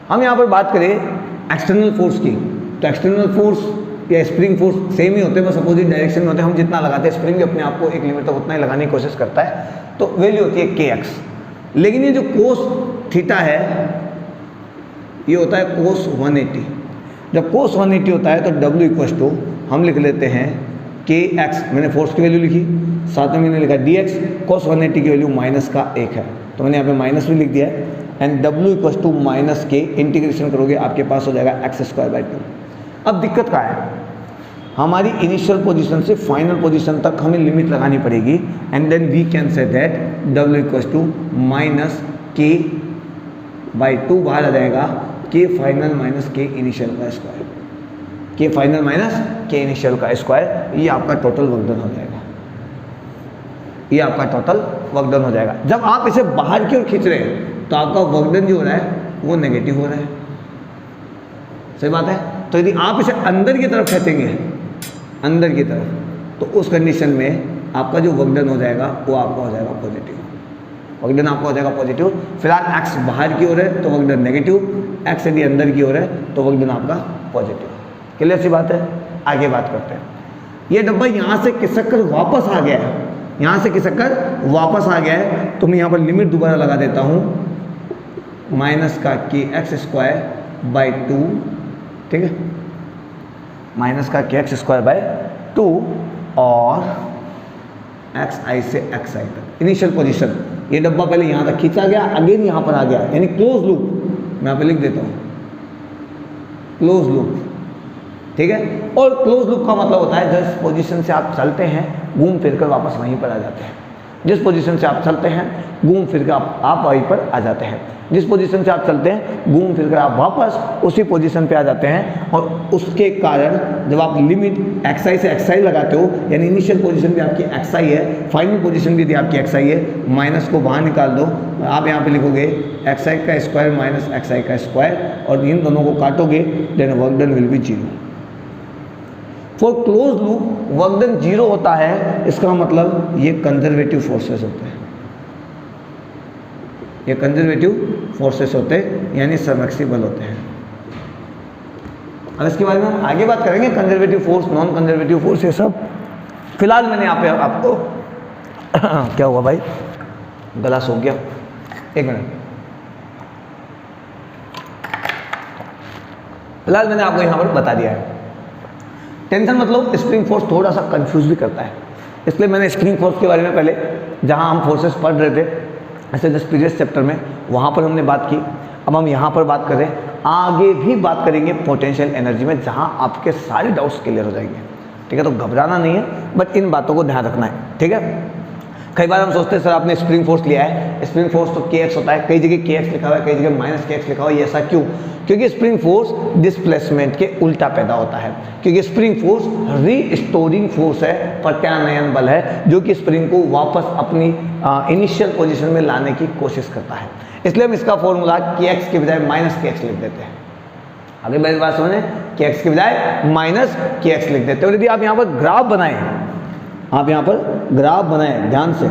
हम यहाँ पर बात करें एक्सटर्नल फोर्स की, तो एक्सटर्नल फोर्स या स्प्रिंग फोर्स सेम ही होते हैं, बस अपोजिट डायरेक्शन में होते हैं। हम जितना लगाते हैं, स्प्रिंग भी अपने आप को एक लिमिट तक उतना ही लगाने की कोशिश करता है, तो वैल्यू होती है kx। लेकिन ये जो कोस थीटा है ये होता है कोस 180। जब कोस 180 होता है तो W इक्वल टू हम लिख लेते हैं kx, मैंने फोर्स की वैल्यू लिखी, साथ में मैंने लिखा dx, कोस 180 की वैल्यू माइनस का 1 है, तो मैंने यहाँ पे माइनस भी लिख दिया है। And W equal to minus k, integration करोगे आपके पास हो जाएगा x²/2। अब दिक्कत क्या है, हमारी इनिशियल पोजीशन से फाइनल पोजीशन तक हमें लिमिट लगानी पड़ेगी। And then we can say that W equal to minus k/2 बाहर आ जाएगा, k final minus k initial का square, k final minus k initial का स्क्वायर, ये आपका टोटल वर्क डन हो जाएगा, ये आपका टोटल वर्क डन हो जाएगा। जब आप इसे बाहर की ओर खींच रहे हैं तो आपका वर्क डन जो हो रहा है वो नेगेटिव हो रहा है, सही बात है। तो यदि आप इसे अंदर की तरफ खींचेंगे, अंदर की तरफ, तो उस कंडीशन में आपका जो वर्क डन हो जाएगा वो आपका हो जाएगा पॉजिटिव, वर्क डन आपका हो जाएगा पॉजिटिव। फिलहाल x बाहर की ओर है तो वर्क डन नेगेटिव, x यदि अंदर की ओर है तो वर्क डन आपका पॉजिटिव। क्लियर सी बात है, आगे बात करते हैं। ये डब्बा यहाँ से खिसक कर वापस आ गया है, यहाँ से खिसक कर वापस आ गया है, तो मैं यहाँ पर लिमिट दोबारा लगा देता हूँ, माइनस का kx²/2, ठीक है, माइनस का kx²/2 और xi से xi तक इनिशियल पोजीशन। ये डब्बा पहले यहाँ तक खींचा गया, अगेन यहाँ पर आ गया, यानी क्लोज लूप, मैं यहाँ पे लिख देता हूँ क्लोज लूप, ठीक है। और क्लोज लूप का मतलब होता है जिस पोजीशन से आप चलते हैं घूम फिर कर वापस वहीं पर आ जाते हैं, जिस पोजीशन से आप चलते हैं घूम फिर कर आप वहीं पर आ जाते हैं, जिस पोजीशन से आप चलते हैं घूम फिर कर आप वापस उसी पोजीशन पे आ जाते हैं। और उसके कारण जब आप लिमिट xi से xi लगाते हो, यानी इनिशियल पोजीशन भी आपकी xi है, फाइनल पोजीशन भी आपकी xi है, माइनस को बाहर निकाल दो, आप यहाँ पे लिखोगे xi का स्क्वायर माइनस xi का स्क्वायर, और इन दोनों को काटोगे, then work done will be 0। For close loop work done 0 होता है, इसका मतलब ये कंजर्वेटिव फोर्सेस होते हैं, ये कंजर्वेटिव फोर्सेस होते हैं, यानी सबमर्सिबल होते हैं। अब इसके बारे में हम आगे बात करेंगे, conservative force, non conservative force, ये सब। फिलहाल मैंने यहाँ पे आपको क्या हुआ भाई, गला सूख गया, एक मिनट। फिलहाल मैंने आपको यहाँ पर बता दिया है। टेंशन मतलब स्प्रिंग फोर्स थोड़ा सा कंफ्यूज भी करता है, इसलिए मैंने स्प्रिंग फोर्स के बारे में पहले जहाँ हम फोर्सेस पढ़ रहे थे ऐसे जस्ट प्रीवियस चैप्टर में वहाँ पर हमने बात की। अब हम यहाँ पर बात करें, आगे भी बात करेंगे पोटेंशियल एनर्जी में, जहाँ आपके सारे डाउट्स क्लियर हो जाएंगे। ठीक है, तो घबराना नहीं है, बट इन बातों को ध्यान रखना है। ठीक है, कई बार हम सोचते हैं सर आपने स्प्रिंग फोर्स लिया है, स्प्रिंग फोर्स तो kx होता है, कई जगह kx लिखा हुआ है, कई जगह -kx लिखा हुआ है, ये ऐसा क्यों? क्योंकि स्प्रिंग फोर्स डिस्प्लेसमेंट के उल्टा पैदा होता है, क्योंकि स्प्रिंग फोर्स रीस्टोरिंग फोर्स है, प्रत्यानयन बल है, जो कि स्प्रिंग को वापस अपनी इनिशियल पोजीशन में लाने की कोशिश करता है। इसलिए हम इसका फॉर्मूला kx के बजाय -kx लिख देते हैं। अगर मेरी बात समझे, kx के बजाय -kx लिख देते हैं। और यदि आप यहाँ पर ग्राफ बनाएं, आप यहाँ पर ग्राफ बनाएं ध्यान से,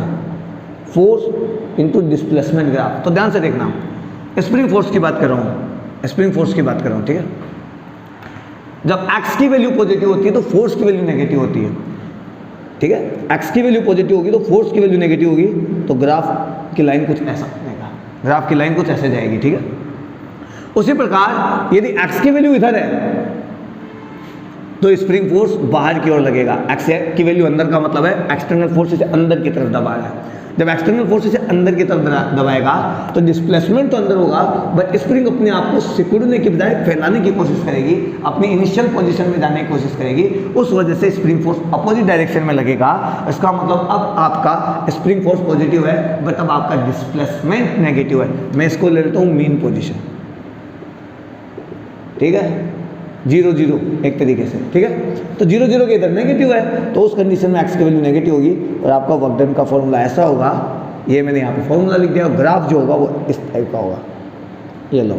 फोर्स इनटू डिस्प्लेसमेंट ग्राफ, तो ध्यान से देखना, स्प्रिंग फोर्स की बात कर रहा हूँ, स्प्रिंग फोर्स की बात कर रहा हूँ। ठीक है, जब x की वैल्यू पॉजिटिव होती है तो फोर्स की वैल्यू नेगेटिव होती है। ठीक है, x की वैल्यू पॉजिटिव होगी तो फोर्स की वैल्यू नेगेटिव होगी, तो ग्राफ की लाइन कुछ ऐसा बनेगा, ग्राफ की लाइन कुछ ऐसे जाएगी। ठीक है, उसी प्रकार यदि x की वैल्यू इधर है तो स्प्रिंग फोर्स बाहर की ओर लगेगा। x की वैल्यू अंदर का मतलब है एक्सटर्नल फोर्स इसे अंदर की तरफ दबा रहा है। जब एक्सटर्नल फोर्स इसे अंदर की तरफ दबाएगा तो डिस्प्लेसमेंट तो अंदर होगा, बट स्प्रिंग अपने आप को सिकुड़ने की बजाय फैलाने की कोशिश करेगी, अपनी इनिशियल पोजीशन में जाने की कोशिश करेगी। उस वजह से स्प्रिंग फोर्स अपोजिट डायरेक्शन में लगेगा। इसका मतलब अब आपका स्प्रिंग फोर्स पॉजिटिव है, बट अब आपका डिस्प्लेसमेंट नेगेटिव है। मैं इसको ले लेता हूँ मीन पोजिशन। ठीक है, 0 0 एक तरीके से। ठीक है, तो 0 0 के इधर नेगेटिव है, तो उस कंडीशन में x की वैल्यू नेगेटिव होगी और आपका वर्क डन का फॉर्मूला ऐसा होगा। ये मैंने यहाँ पे फॉर्मूला लिख दिया, ग्राफ जो होगा वो इस टाइप का होगा। ये लो,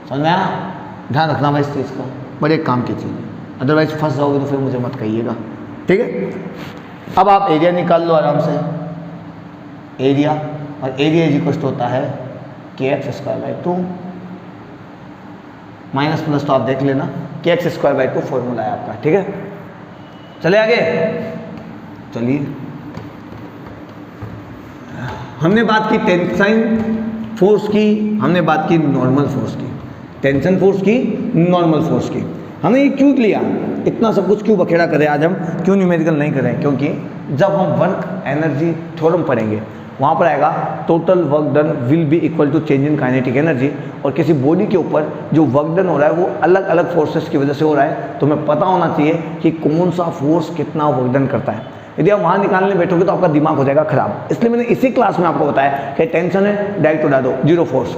समझ में आया? ध्यान रखना भाई इस चीज़ का, बड़े काम की चीज़ है, अदरवाइज फंस जाओगे तो फिर मुझे मत कहिएगा। ठीक है, अब आप एरिया निकाल लो आराम से, एरिया, और एरिया इज इक्वल होता है kx²/2 माइनस प्लस तो आप देख लेना, kx²/2 फॉर्मूला है आपका। ठीक है, चले आगे। चलिए, हमने बात की टेंसाइन फोर्स की, हमने बात की नॉर्मल फोर्स की, टेंशन फोर्स की, नॉर्मल फोर्स की। हमने ये क्यों लिया, इतना सब कुछ क्यों बखेड़ा करें आज हम, क्यों न्यूमेरिकल नहीं करें? क्योंकि जब हम वर्क एनर्जी थ्योरम पढ़ेंगे वहाँ पर आएगा total work done will be equal to change in kinetic energy, और किसी बॉडी के ऊपर जो वर्क डन हो रहा है वो अलग अलग फोर्सेस की वजह से हो रहा है, तो हमें पता होना चाहिए कि कौन सा फोर्स कितना वर्क डन करता है। यदि आप वहाँ निकालने बैठोगे तो आपका दिमाग हो जाएगा खराब। इसलिए मैंने इसी क्लास में आपको बताया कि टेंशन है डायरेक्ट उड़ा दो, zero force,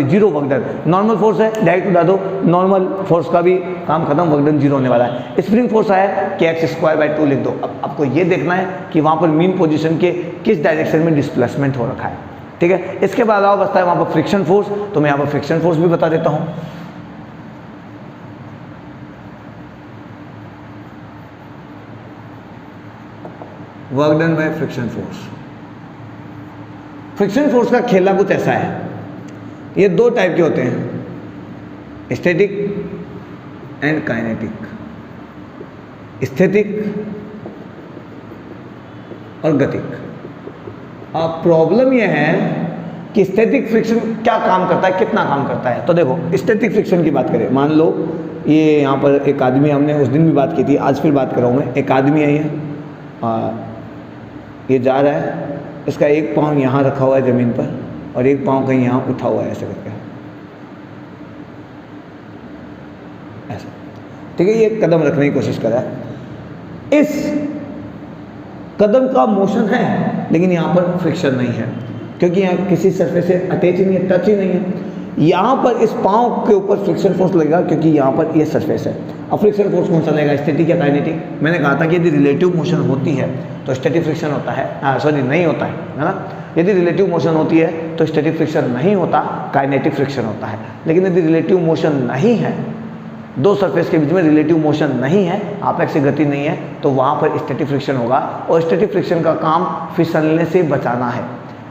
zero work done. Normal force है डायरेक्ट उड़ा दो, नॉर्मल फोर्स का भी काम खत्म, वर्क डन जीरो होने वाला है। स्प्रिंग फोर्स आया कि kx²/2 लिख दो। अब आपको ये देखना है कि वहाँ पर मीन पोजीशन के किस डायरेक्शन में डिस्प्लेसमेंट हो रखा है। ठीक है, इसके बाद अलावा बचता है वहाँ पर फ्रिक्शन फोर्स, तो मैं यहाँ पर फ्रिक्शन फोर्स भी बता देता हूँ। Work done by friction force. Friction force का खेला कुछ ऐसा है, ये दो टाइप के होते हैं, स्टैटिक एंड काइनेटिक, स्टैटिक और गतिक। अब प्रॉब्लम यह है कि स्टैटिक फ्रिक्शन क्या काम करता है, कितना काम करता है। तो देखो, स्टैटिक फ्रिक्शन की बात करें, मान लो ये यहाँ पर एक आदमी, हमने उस दिन भी बात की थी, आज फिर बात कर रहा हूँ मैं। एक आदमी है ये जा रहा है, इसका एक पाँव यहाँ रखा हुआ है ज़मीन पर और एक पाँव कहीं यहाँ उठा हुआ है, ऐसे करके, ऐसा। ठीक है, ये कदम रखने की कोशिश कर रहा है। इस कदम का मोशन है, लेकिन यहाँ पर फ्रिक्शन नहीं है, क्योंकि यहाँ किसी सरफेस से अटैच ही नहीं है, टच ही नहीं है। यहाँ पर इस पाँव के ऊपर फ्रिक्शन फोर्स लगेगा, क्योंकि यहाँ पर ये सरफेस है। अब फ्रिक्शन फोर्स कौन सा लगेगा, स्टैटिक या काइनेटिक? मैंने कहा था कि यदि रिलेटिव मोशन होती है तो स्टैटिक फ्रिक्शन होता है, नहीं होता है ना। यदि रिलेटिव मोशन होती है तो स्टैटिक फ्रिक्शन नहीं होता, काइनेटिक फ्रिक्शन होता है। लेकिन यदि रिलेटिव मोशन नहीं है, दो सरफेस के बीच में रिलेटिव मोशन नहीं है, आपेक्षिक गति नहीं है, तो वहाँ पर स्टैटिक फ्रिक्शन होगा। और स्टैटिक फ्रिक्शन का काम फिसलने से बचाना है,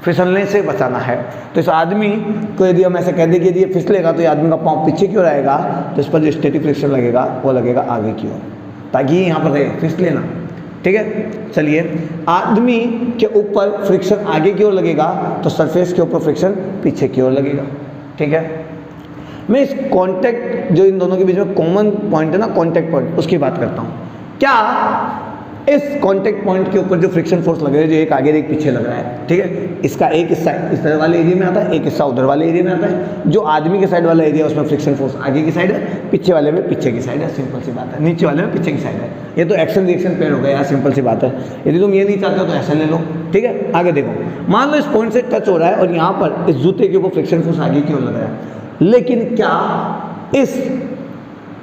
फिसलने से बचाना है। तो इस आदमी को यदि हम ऐसे कह दें कि यदि ये फिसलेगा तो ये आदमी का पाँव पीछे की ओर आएगा, तो इस पर जो स्टैटिक फ्रिक्शन लगेगा वो लगेगा आगे की ओर, ताकि यहाँ पर रहे, फिसले ना। ठीक है। चलिए, आदमी के ऊपर फ्रिक्शन आगे की ओर लगेगा तो सरफेस के ऊपर फ्रिक्शन पीछे की ओर लगेगा, ठीक है। मैं इस कांटेक्ट जो इन दोनों के बीच में कॉमन पॉइंट है ना, कांटेक्ट पॉइंट, उसकी बात करता हूँ। क्या इस कांटेक्ट पॉइंट के ऊपर जो फ्रिक्शन फोर्स लग रहा है, जो एक आगे एक पीछे लग रहा है, ठीक है, इसका एक हिस्सा इस तरह वाले एरिया में आता है, एक हिस्सा उधर वाले एरिया में आता है। जो आदमी के साइड वाला एरिया उसमें फ्रिक्शन फोर्स आगे की साइड है, पीछे वाले में पीछे की साइड है, सिंपल सी बात है। नीचे वाले में पीछे की साइड है। ये तो एक्शन रिएक्शन पेयर हो गया यार, सिंपल सी बात है। यदि तुम ये नहीं चाहते हो तो ऐसा ले लो, ठीक है। आगे देखो, मान लो इस पॉइंट से टच हो रहा है और यहाँ पर इस जूते के ऊपर फ्रिक्शन फोर्स आगे की ओर लग रहा है, लेकिन क्या इस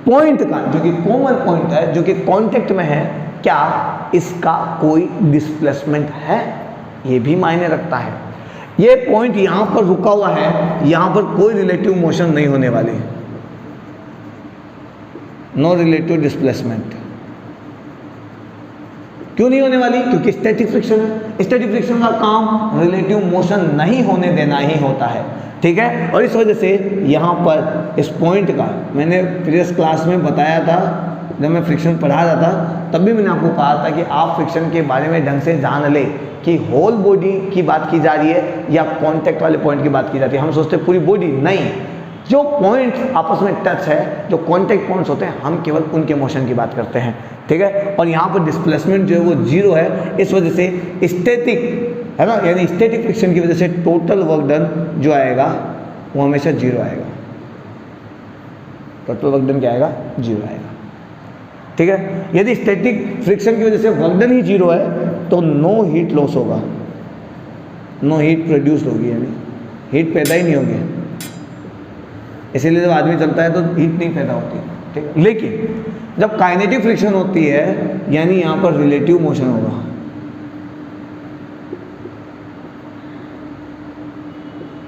पॉइंट का जो कि कॉमन पॉइंट है, जो कि कांटेक्ट में है, क्या इसका कोई डिस्प्लेसमेंट है? ये भी मायने रखता है। ये पॉइंट यहां पर रुका हुआ है, यहां पर कोई रिलेटिव मोशन नहीं होने वाली, नो रिलेटिव डिस्प्लेसमेंट। क्यों नहीं होने वाली? क्योंकि स्टैटिक फ्रिक्शन है। स्टैटिक फ्रिक्शन का काम रिलेटिव मोशन नहीं होने देना ही होता है, ठीक है। और इस वजह से यहाँ पर इस पॉइंट का मैंने प्रीवियस क्लास में बताया था, जब मैं फ्रिक्शन पढ़ा रहा था तब भी मैंने आपको कहा था कि आप फ्रिक्शन के बारे में ढंग से जान ले कि होल बॉडी की बात की जा रही है या कांटेक्ट वाले पॉइंट की बात की जाती है। हम सोचते हैं पूरी बॉडी, नहीं, जो पॉइंट्स आपस में टच है, जो कांटेक्ट पॉइंट्स होते हैं, हम केवल उनके मोशन की बात करते हैं, ठीक है। और यहाँ पर डिस्प्लेसमेंट जो है वो जीरो है, इस वजह से स्टैटिक है ना, यानी स्टैटिक फ्रिक्शन की वजह से टोटल वर्क डन जो आएगा वो हमेशा जीरो आएगा। टोटल वर्क डन क्या आएगा? जीरो आएगा, ठीक है। यदि स्टैटिक फ्रिक्शन की वजह से वर्क डन ही जीरो है तो नो हीट लॉस होगा, नो हीट प्रोड्यूस होगी, यानी हीट पैदा ही नहीं होगी। इसीलिए जब आदमी चलता है तो हीट नहीं पैदा होती, ठीक है। लेकिन जब काइनेटिक फ्रिक्शन होती है, यानी यहाँ पर रिलेटिव मोशन होगा,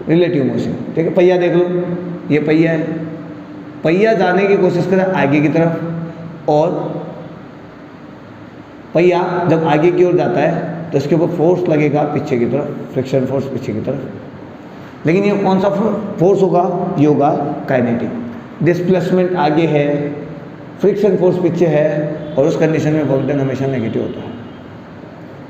रिलेटिव मोशन, ठीक है। पहिया देख लो, ये पहिया है, पहिया जाने की कोशिश करे आगे की तरफ, और पहिया जब आगे की ओर जाता है तो इसके ऊपर फोर्स लगेगा पीछे की तरफ, फ्रिक्शन फोर्स पीछे की तरफ। लेकिन ये कौन सा फोर्स होगा? ये होगा काइनेटिक। डिस्प्लेसमेंट आगे है, फ्रिक्शन फोर्स पीछे है, और उस कंडीशन में वर्क डन हमेशा नेगेटिव होता है।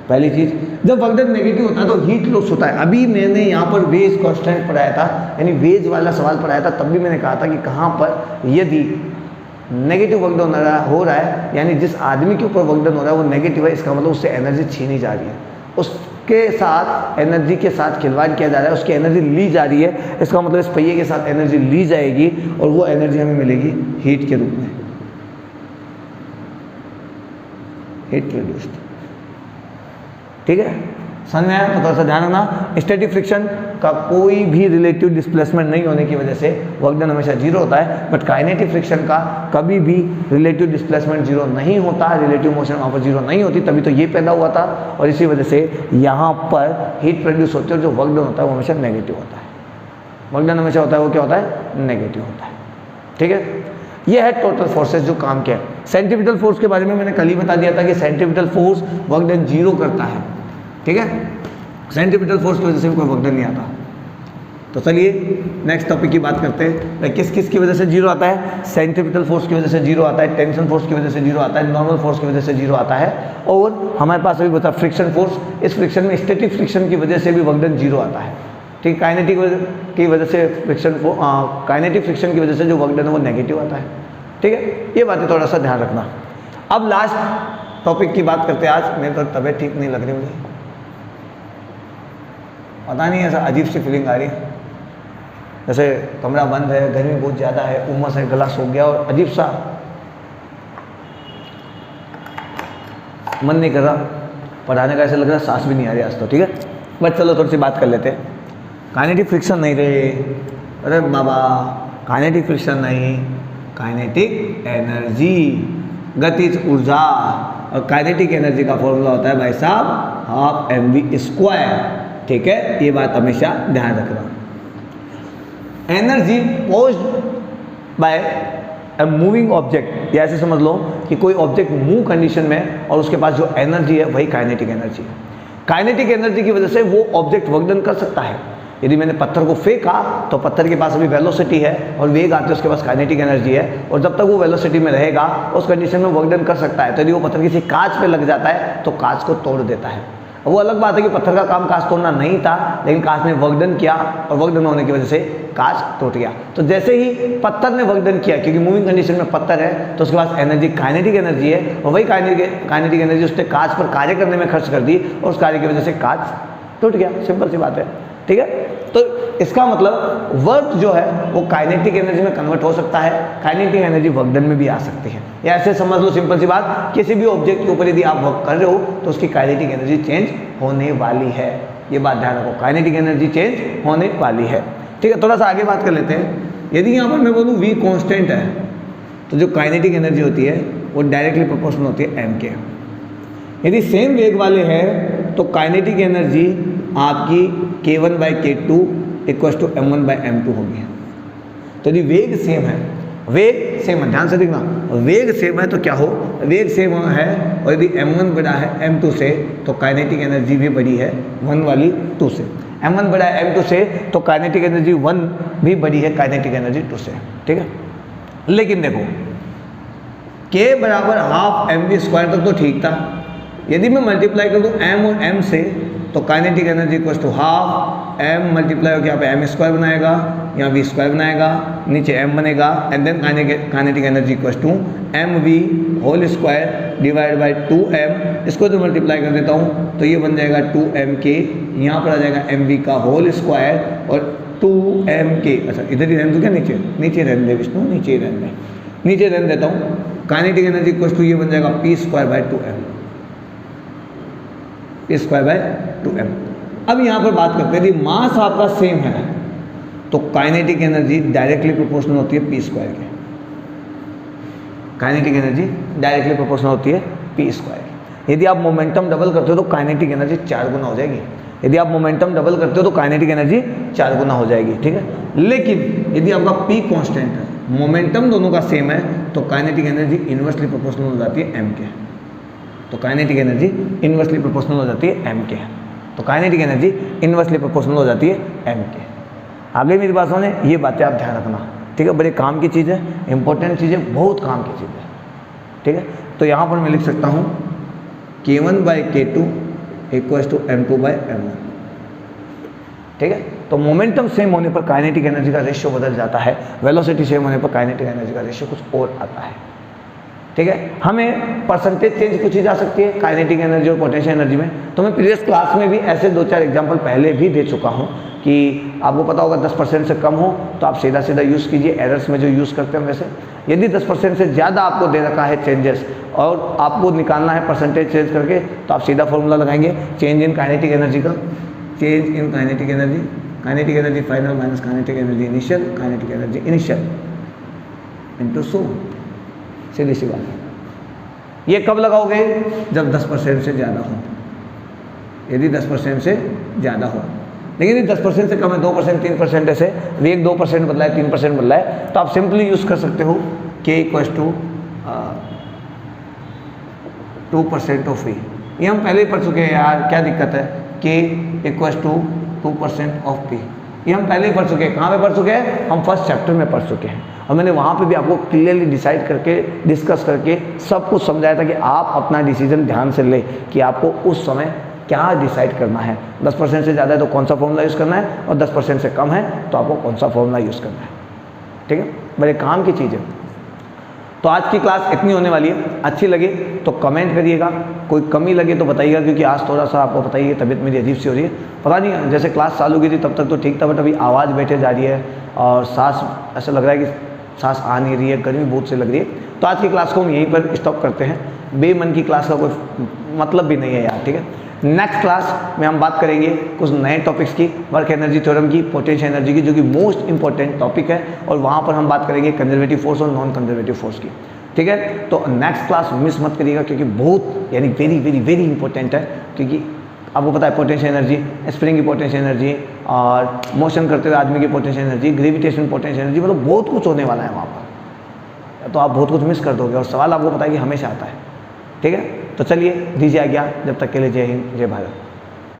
पहली चीज, जब वर्क डन नेगेटिव होता है तो हीट लॉस होता है। अभी मैंने यहाँ पर वेज कांस्टेंट पढ़ाया था, यानी वेज वाला सवाल पढ़ाया था, तब भी मैंने कहा था कि कहाँ पर यदि नेगेटिव वर्क डन हो रहा है, यानी जिस आदमी के ऊपर वर्क डन हो रहा है वो नेगेटिव है, इसका मतलब उससे एनर्जी छीनी जा रही है, उसके साथ एनर्जी के साथ खिलवाड़ किया जा रहा है, उसकी एनर्जी ली जा रही है। इसका मतलब इस पहिए के साथ एनर्जी ली जाएगी और वो एनर्जी हमें मिलेगी हीट के रूप में, हीट प्रोड्यूस्ड, ठीक है। समझ में आया? तो थोड़ा सा ध्यान रखना, स्टैटिक फ्रिक्शन का कोई भी रिलेटिव डिस्प्लेसमेंट नहीं होने की वजह से वर्क डन हमेशा जीरो होता है, बट काइनेटिक फ्रिक्शन का कभी भी रिलेटिव डिस्प्लेसमेंट जीरो नहीं होता, रिलेटिव मोशन वहाँ पर जीरो नहीं होती, तभी तो ये पैदा हुआ था। और इसी वजह से यहाँ पर हीट प्रोड्यूस होती है और जो वर्क डन होता है वो हमेशा नेगेटिव होता है। वर्क डन हमेशा होता है वो क्या होता है? नेगेटिव होता है, ठीक है। ये है टोटल फोर्सेस जो काम किया है। सेंट्रीपिटल फोर्स के बारे में मैंने कल ही बता दिया था कि centripetal force work done zero करता है, ठीक है। सेंट्रीपिटल फोर्स की वजह से भी कोई वर्क डन नहीं आता। तो चलिए नेक्स्ट टॉपिक की बात करते हैं। किस किस की वजह से जीरो आता है? सेंट्रीपिटल फोर्स की वजह से जीरो आता है, टेंशन फोर्स की वजह से जीरो आता है, नॉर्मल फोर्स की वजह से जीरो आता है, और हमारे पास अभी बता फ्रिक्शन फोर्स। इस फ्रिक्शन में स्टैटिक फ्रिक्शन की वजह से भी वर्क डन जीरो आता है, ठीक। काइनेटिक की वजह से फ्रिक्शन काइनेटिक फ्रिक्शन की वजह से जो वर्क डन है वो नेगेटिव आता है, ठीक है। ये बातें थोड़ा सा ध्यान रखना। अब लास्ट टॉपिक की बात करते हैं आज। मेरी तो तबीयत ठीक नहीं लग रही, मुझे पता नहीं, ऐसा अजीब सी फीलिंग आ रही है, जैसे कमरा बंद है, गर्मी बहुत ज़्यादा है, उमस है, गला सूख गया और अजीब सा मन नहीं कर रहा पढ़ाने का, ऐसा लग रहा है सांस भी नहीं आ रही आज तो, ठीक है। बट चलो थोड़ी सी बात कर लेते हैं। काइनेटिक फ्रिक्शन नहीं रहे, अरे बाबा काइनेटिक फ्रिक्शन नहीं, काइनेटिक एनर्जी, गतिज ऊर्जा, और काइनेटिक एनर्जी का फॉर्मूला होता है भाई साहब हाफ mv², ठीक है। ये बात हमेशा ध्यान रखना। Energy posed by a moving object, या ऐसे समझ लो कि कोई ऑब्जेक्ट मूव कंडीशन में और उसके पास जो एनर्जी है वही काइनेटिक एनर्जी है। काइनेटिक एनर्जी की वजह से वो ऑब्जेक्ट वर्क डन कर सकता है, यदि मैंने पत्थर को फेंका तो पत्थर के पास अभी वेलोसिटी है और वेग आते उसके पास काइनेटिक एनर्जी है, और जब तक वो वेलोसिटी में रहेगा उस कंडीशन में वर्क डन कर सकता है। तो यदि वो पत्थर किसी कांच पे लग जाता है तो कांच को तोड़ देता है। वो अलग बात है कि पत्थर का काम कांच तोड़ना नहीं था, लेकिन कांच ने वर्क डन किया और वर्क डन होने की वजह से कांच टूट गया। तो जैसे ही पत्थर ने वर्क डन किया, क्योंकि मूविंग कंडीशन में पत्थर है तो उसके पास एनर्जी काइनेटिक एनर्जी है, और वही काइनेटिक एनर्जी उसने कांच पर कार्य करने में खर्च कर दी और उस कार्य की वजह से कांच टूट गया। सिंपल सी बात है, ठीक है। तो इसका मतलब वर्क जो है वो काइनेटिक एनर्जी में कन्वर्ट हो सकता है, काइनेटिक एनर्जी वर्क डन में भी आ सकती है। या ऐसे समझ लो सिंपल सी बात, किसी भी ऑब्जेक्ट के ऊपर यदि आप वर्क कर रहे हो तो उसकी काइनेटिक एनर्जी चेंज होने वाली है। ये बात ध्यान रखो, काइनेटिक एनर्जी चेंज होने वाली है, ठीक है। थोड़ा सा आगे बात कर लेते हैं। यदि यहाँ पर मैं बोलूँ V कांस्टेंट है तो जो काइनेटिक एनर्जी होती है वो डायरेक्टली प्रोपोर्शनल होती है m के। यदि सेम वेग वाले हैं तो काइनेटिक एनर्जी आपकी k1/k2 इक्वल्स टू m1/m2 होगी। तो यदि वेग सेम है, वेग सेम है, ध्यान से देखना, वेग सेम है तो क्या हो, वेग सेम है और यदि m1 बड़ा है m2 से तो काइनेटिक एनर्जी भी बड़ी है 1 वाली 2 से। m1 बड़ा है m2 से तो काइनेटिक एनर्जी 1 भी बड़ी है काइनेटिक एनर्जी 2 से, ठीक है। लेकिन देखो k बराबर हाफ mv² तक तो ठीक था। यदि मैं मल्टीप्लाई कर दूँ m और m से तो kinetic energy equals to half m multiply होकर यहाँ पे m² बनाएगा, यहाँ v² बनाएगा, नीचे m बनेगा, and then kinetic energy equals to mv whole square divide by 2m। इसको तो मल्टीप्लाई कर देता हूँ तो ये बन जाएगा 2mk, यहाँ पर आ जाएगा mv का होल स्क्वायर और 2mk। अच्छा इधर ही रहने दो क्या, नीचे नीचे रहने दे विष्णु, नीचे ही रहने दे, नीचे रहने देता हूँ। काइनेटिक एनर्जी इक्वल्स टू ये बन जाएगा p²/2m, p²/2m। अब यहाँ पर बात करते हैं, यदि मास आपका सेम है तो काइनेटिक एनर्जी डायरेक्टली प्रोपोर्शनल होती है p² के। काइनेटिक एनर्जी डायरेक्टली प्रोपोर्शनल होती है p² के। यदि आप मोमेंटम डबल करते हो तो काइनेटिक एनर्जी 4 गुना हो जाएगी। यदि आप मोमेंटम डबल करते हो तो काइनेटिक एनर्जी 4 गुना हो जाएगी, ठीक है। लेकिन यदि आपका p कांस्टेंट है, मोमेंटम दोनों का सेम है तो काइनेटिक एनर्जी इनवर्सली प्रोपोर्शनल हो जाती है m के। तो काइनेटिक एनर्जी इनवर्सली प्रोपोर्शनल हो जाती है m के। तो काइनेटिक एनर्जी इनवर्सली प्रोपोर्शनल हो जाती है m के। आगे मेरी बात सुने, ये बातें आप ध्यान रखना, ठीक है। बड़े काम की चीज़ है, इंपॉर्टेंट चीज़ है, बहुत काम की चीज़ है, ठीक है। तो यहाँ पर मैं लिख सकता हूँ k1/k2 इक्वल्स टू m2/m1, ठीक है। तो मोमेंटम सेम होने पर काइनेटिक एनर्जी का रेशियो बदल जाता है, वेलोसिटी सेम होने पर काइनेटिक एनर्जी का रेशियो कुछ और आता है, ठीक है। हमें परसेंटेज चेंज पूछी जा सकती है काइनेटिक एनर्जी और पोटेंशियल एनर्जी में। तो मैं प्रीवियस क्लास में भी ऐसे 2-4 एग्जांपल पहले भी दे चुका हूँ कि आपको पता होगा 10% से कम हो तो आप सीधा सीधा यूज़ कीजिए एरर्स में जो यूज़ करते हैं वैसे। यदि 10% से ज़्यादा आपको दे रखा है चेंजेस और आपको निकालना है परसेंटेज चेंज करके, तो आप सीधा फॉर्मूला लगाएंगे चेंज इन काइनेटिक एनर्जी का, change in kinetic energy final minus kinetic energy initial, kinetic energy initial into so. सीधी सी बात है। ये कब लगाओगे, जब 10% से ज़्यादा हो। यदि 10% से ज़्यादा हो, लेकिन यदि 10% से कम है, 2%, 3% ऐसे, वेग 2% बदला है, 3% बदला है, तो आप सिंपली यूज़ कर सकते हो k equals to 2% of v। ये हम पहले ही पढ़ चुके हैं यार, क्या दिक्कत है। k equals to 2% of p, ये हम पहले ही पढ़ चुके हैं। कहाँ पे पढ़ चुके हैं, हम फर्स्ट चैप्टर में पढ़ चुके हैं, और मैंने वहाँ पे भी आपको क्लियरली डिसाइड करके डिस्कस करके सब कुछ समझाया था कि आप अपना डिसीजन ध्यान से ले कि आपको उस समय क्या डिसाइड करना है। 10% से ज़्यादा है तो कौन सा फॉर्मूला यूज़ करना है, और 10% से कम है तो आपको कौन सा फॉर्मूला यूज़ करना है, ठीक है। बड़े काम की चीज़ है। तो आज की क्लास इतनी होने वाली है। अच्छी लगे तो कमेंट करिएगा, कोई कमी लगे तो बताइएगा, क्योंकि आज थोड़ा सा आपको पता ही है तबीयत मेरी अजीब सी हो रही है। पता नहीं, जैसे क्लास चालू की थी तब तक तो ठीक था, बट अभी आवाज़ बैठे जा रही है और सांस ऐसा लग रहा है कि सांस आ नहीं रही है, गर्मी बहुत से लग रही है। तो आज की क्लास को हम यहीं पर स्टॉप करते हैं। बेमन की क्लास का कोई मतलब भी नहीं है यार, ठीक है। नेक्स्ट क्लास में हम बात करेंगे कुछ नए टॉपिक्स की, वर्क एनर्जी थ्योरम की, पोटेंशियल एनर्जी की, जो कि मोस्ट इंपॉर्टेंट टॉपिक है, और वहाँ पर हम बात करेंगे कंजर्वेटिव फोर्स और नॉन कंजर्वेटिव फोर्स की, ठीक है। तो नेक्स्ट क्लास मिस मत करिएगा, क्योंकि बहुत यानी वेरी वेरी वेरी इंपॉर्टेंट है, क्योंकि आपको पता है पोटेंशियल एनर्जी, स्प्रिंग की पोटेंशियल एनर्जी और मोशन करते हुए आदमी की potential energy, gravitation potential energy, मतलब बहुत कुछ होने वाला है वहाँ पर। तो आप बहुत कुछ मिस कर दोगे, और सवाल आपको पता है कि हमेशा आता है, ठीक है। तो चलिए दीजिए आज्ञा, जब तक के लिए जय हिंद जय भारत।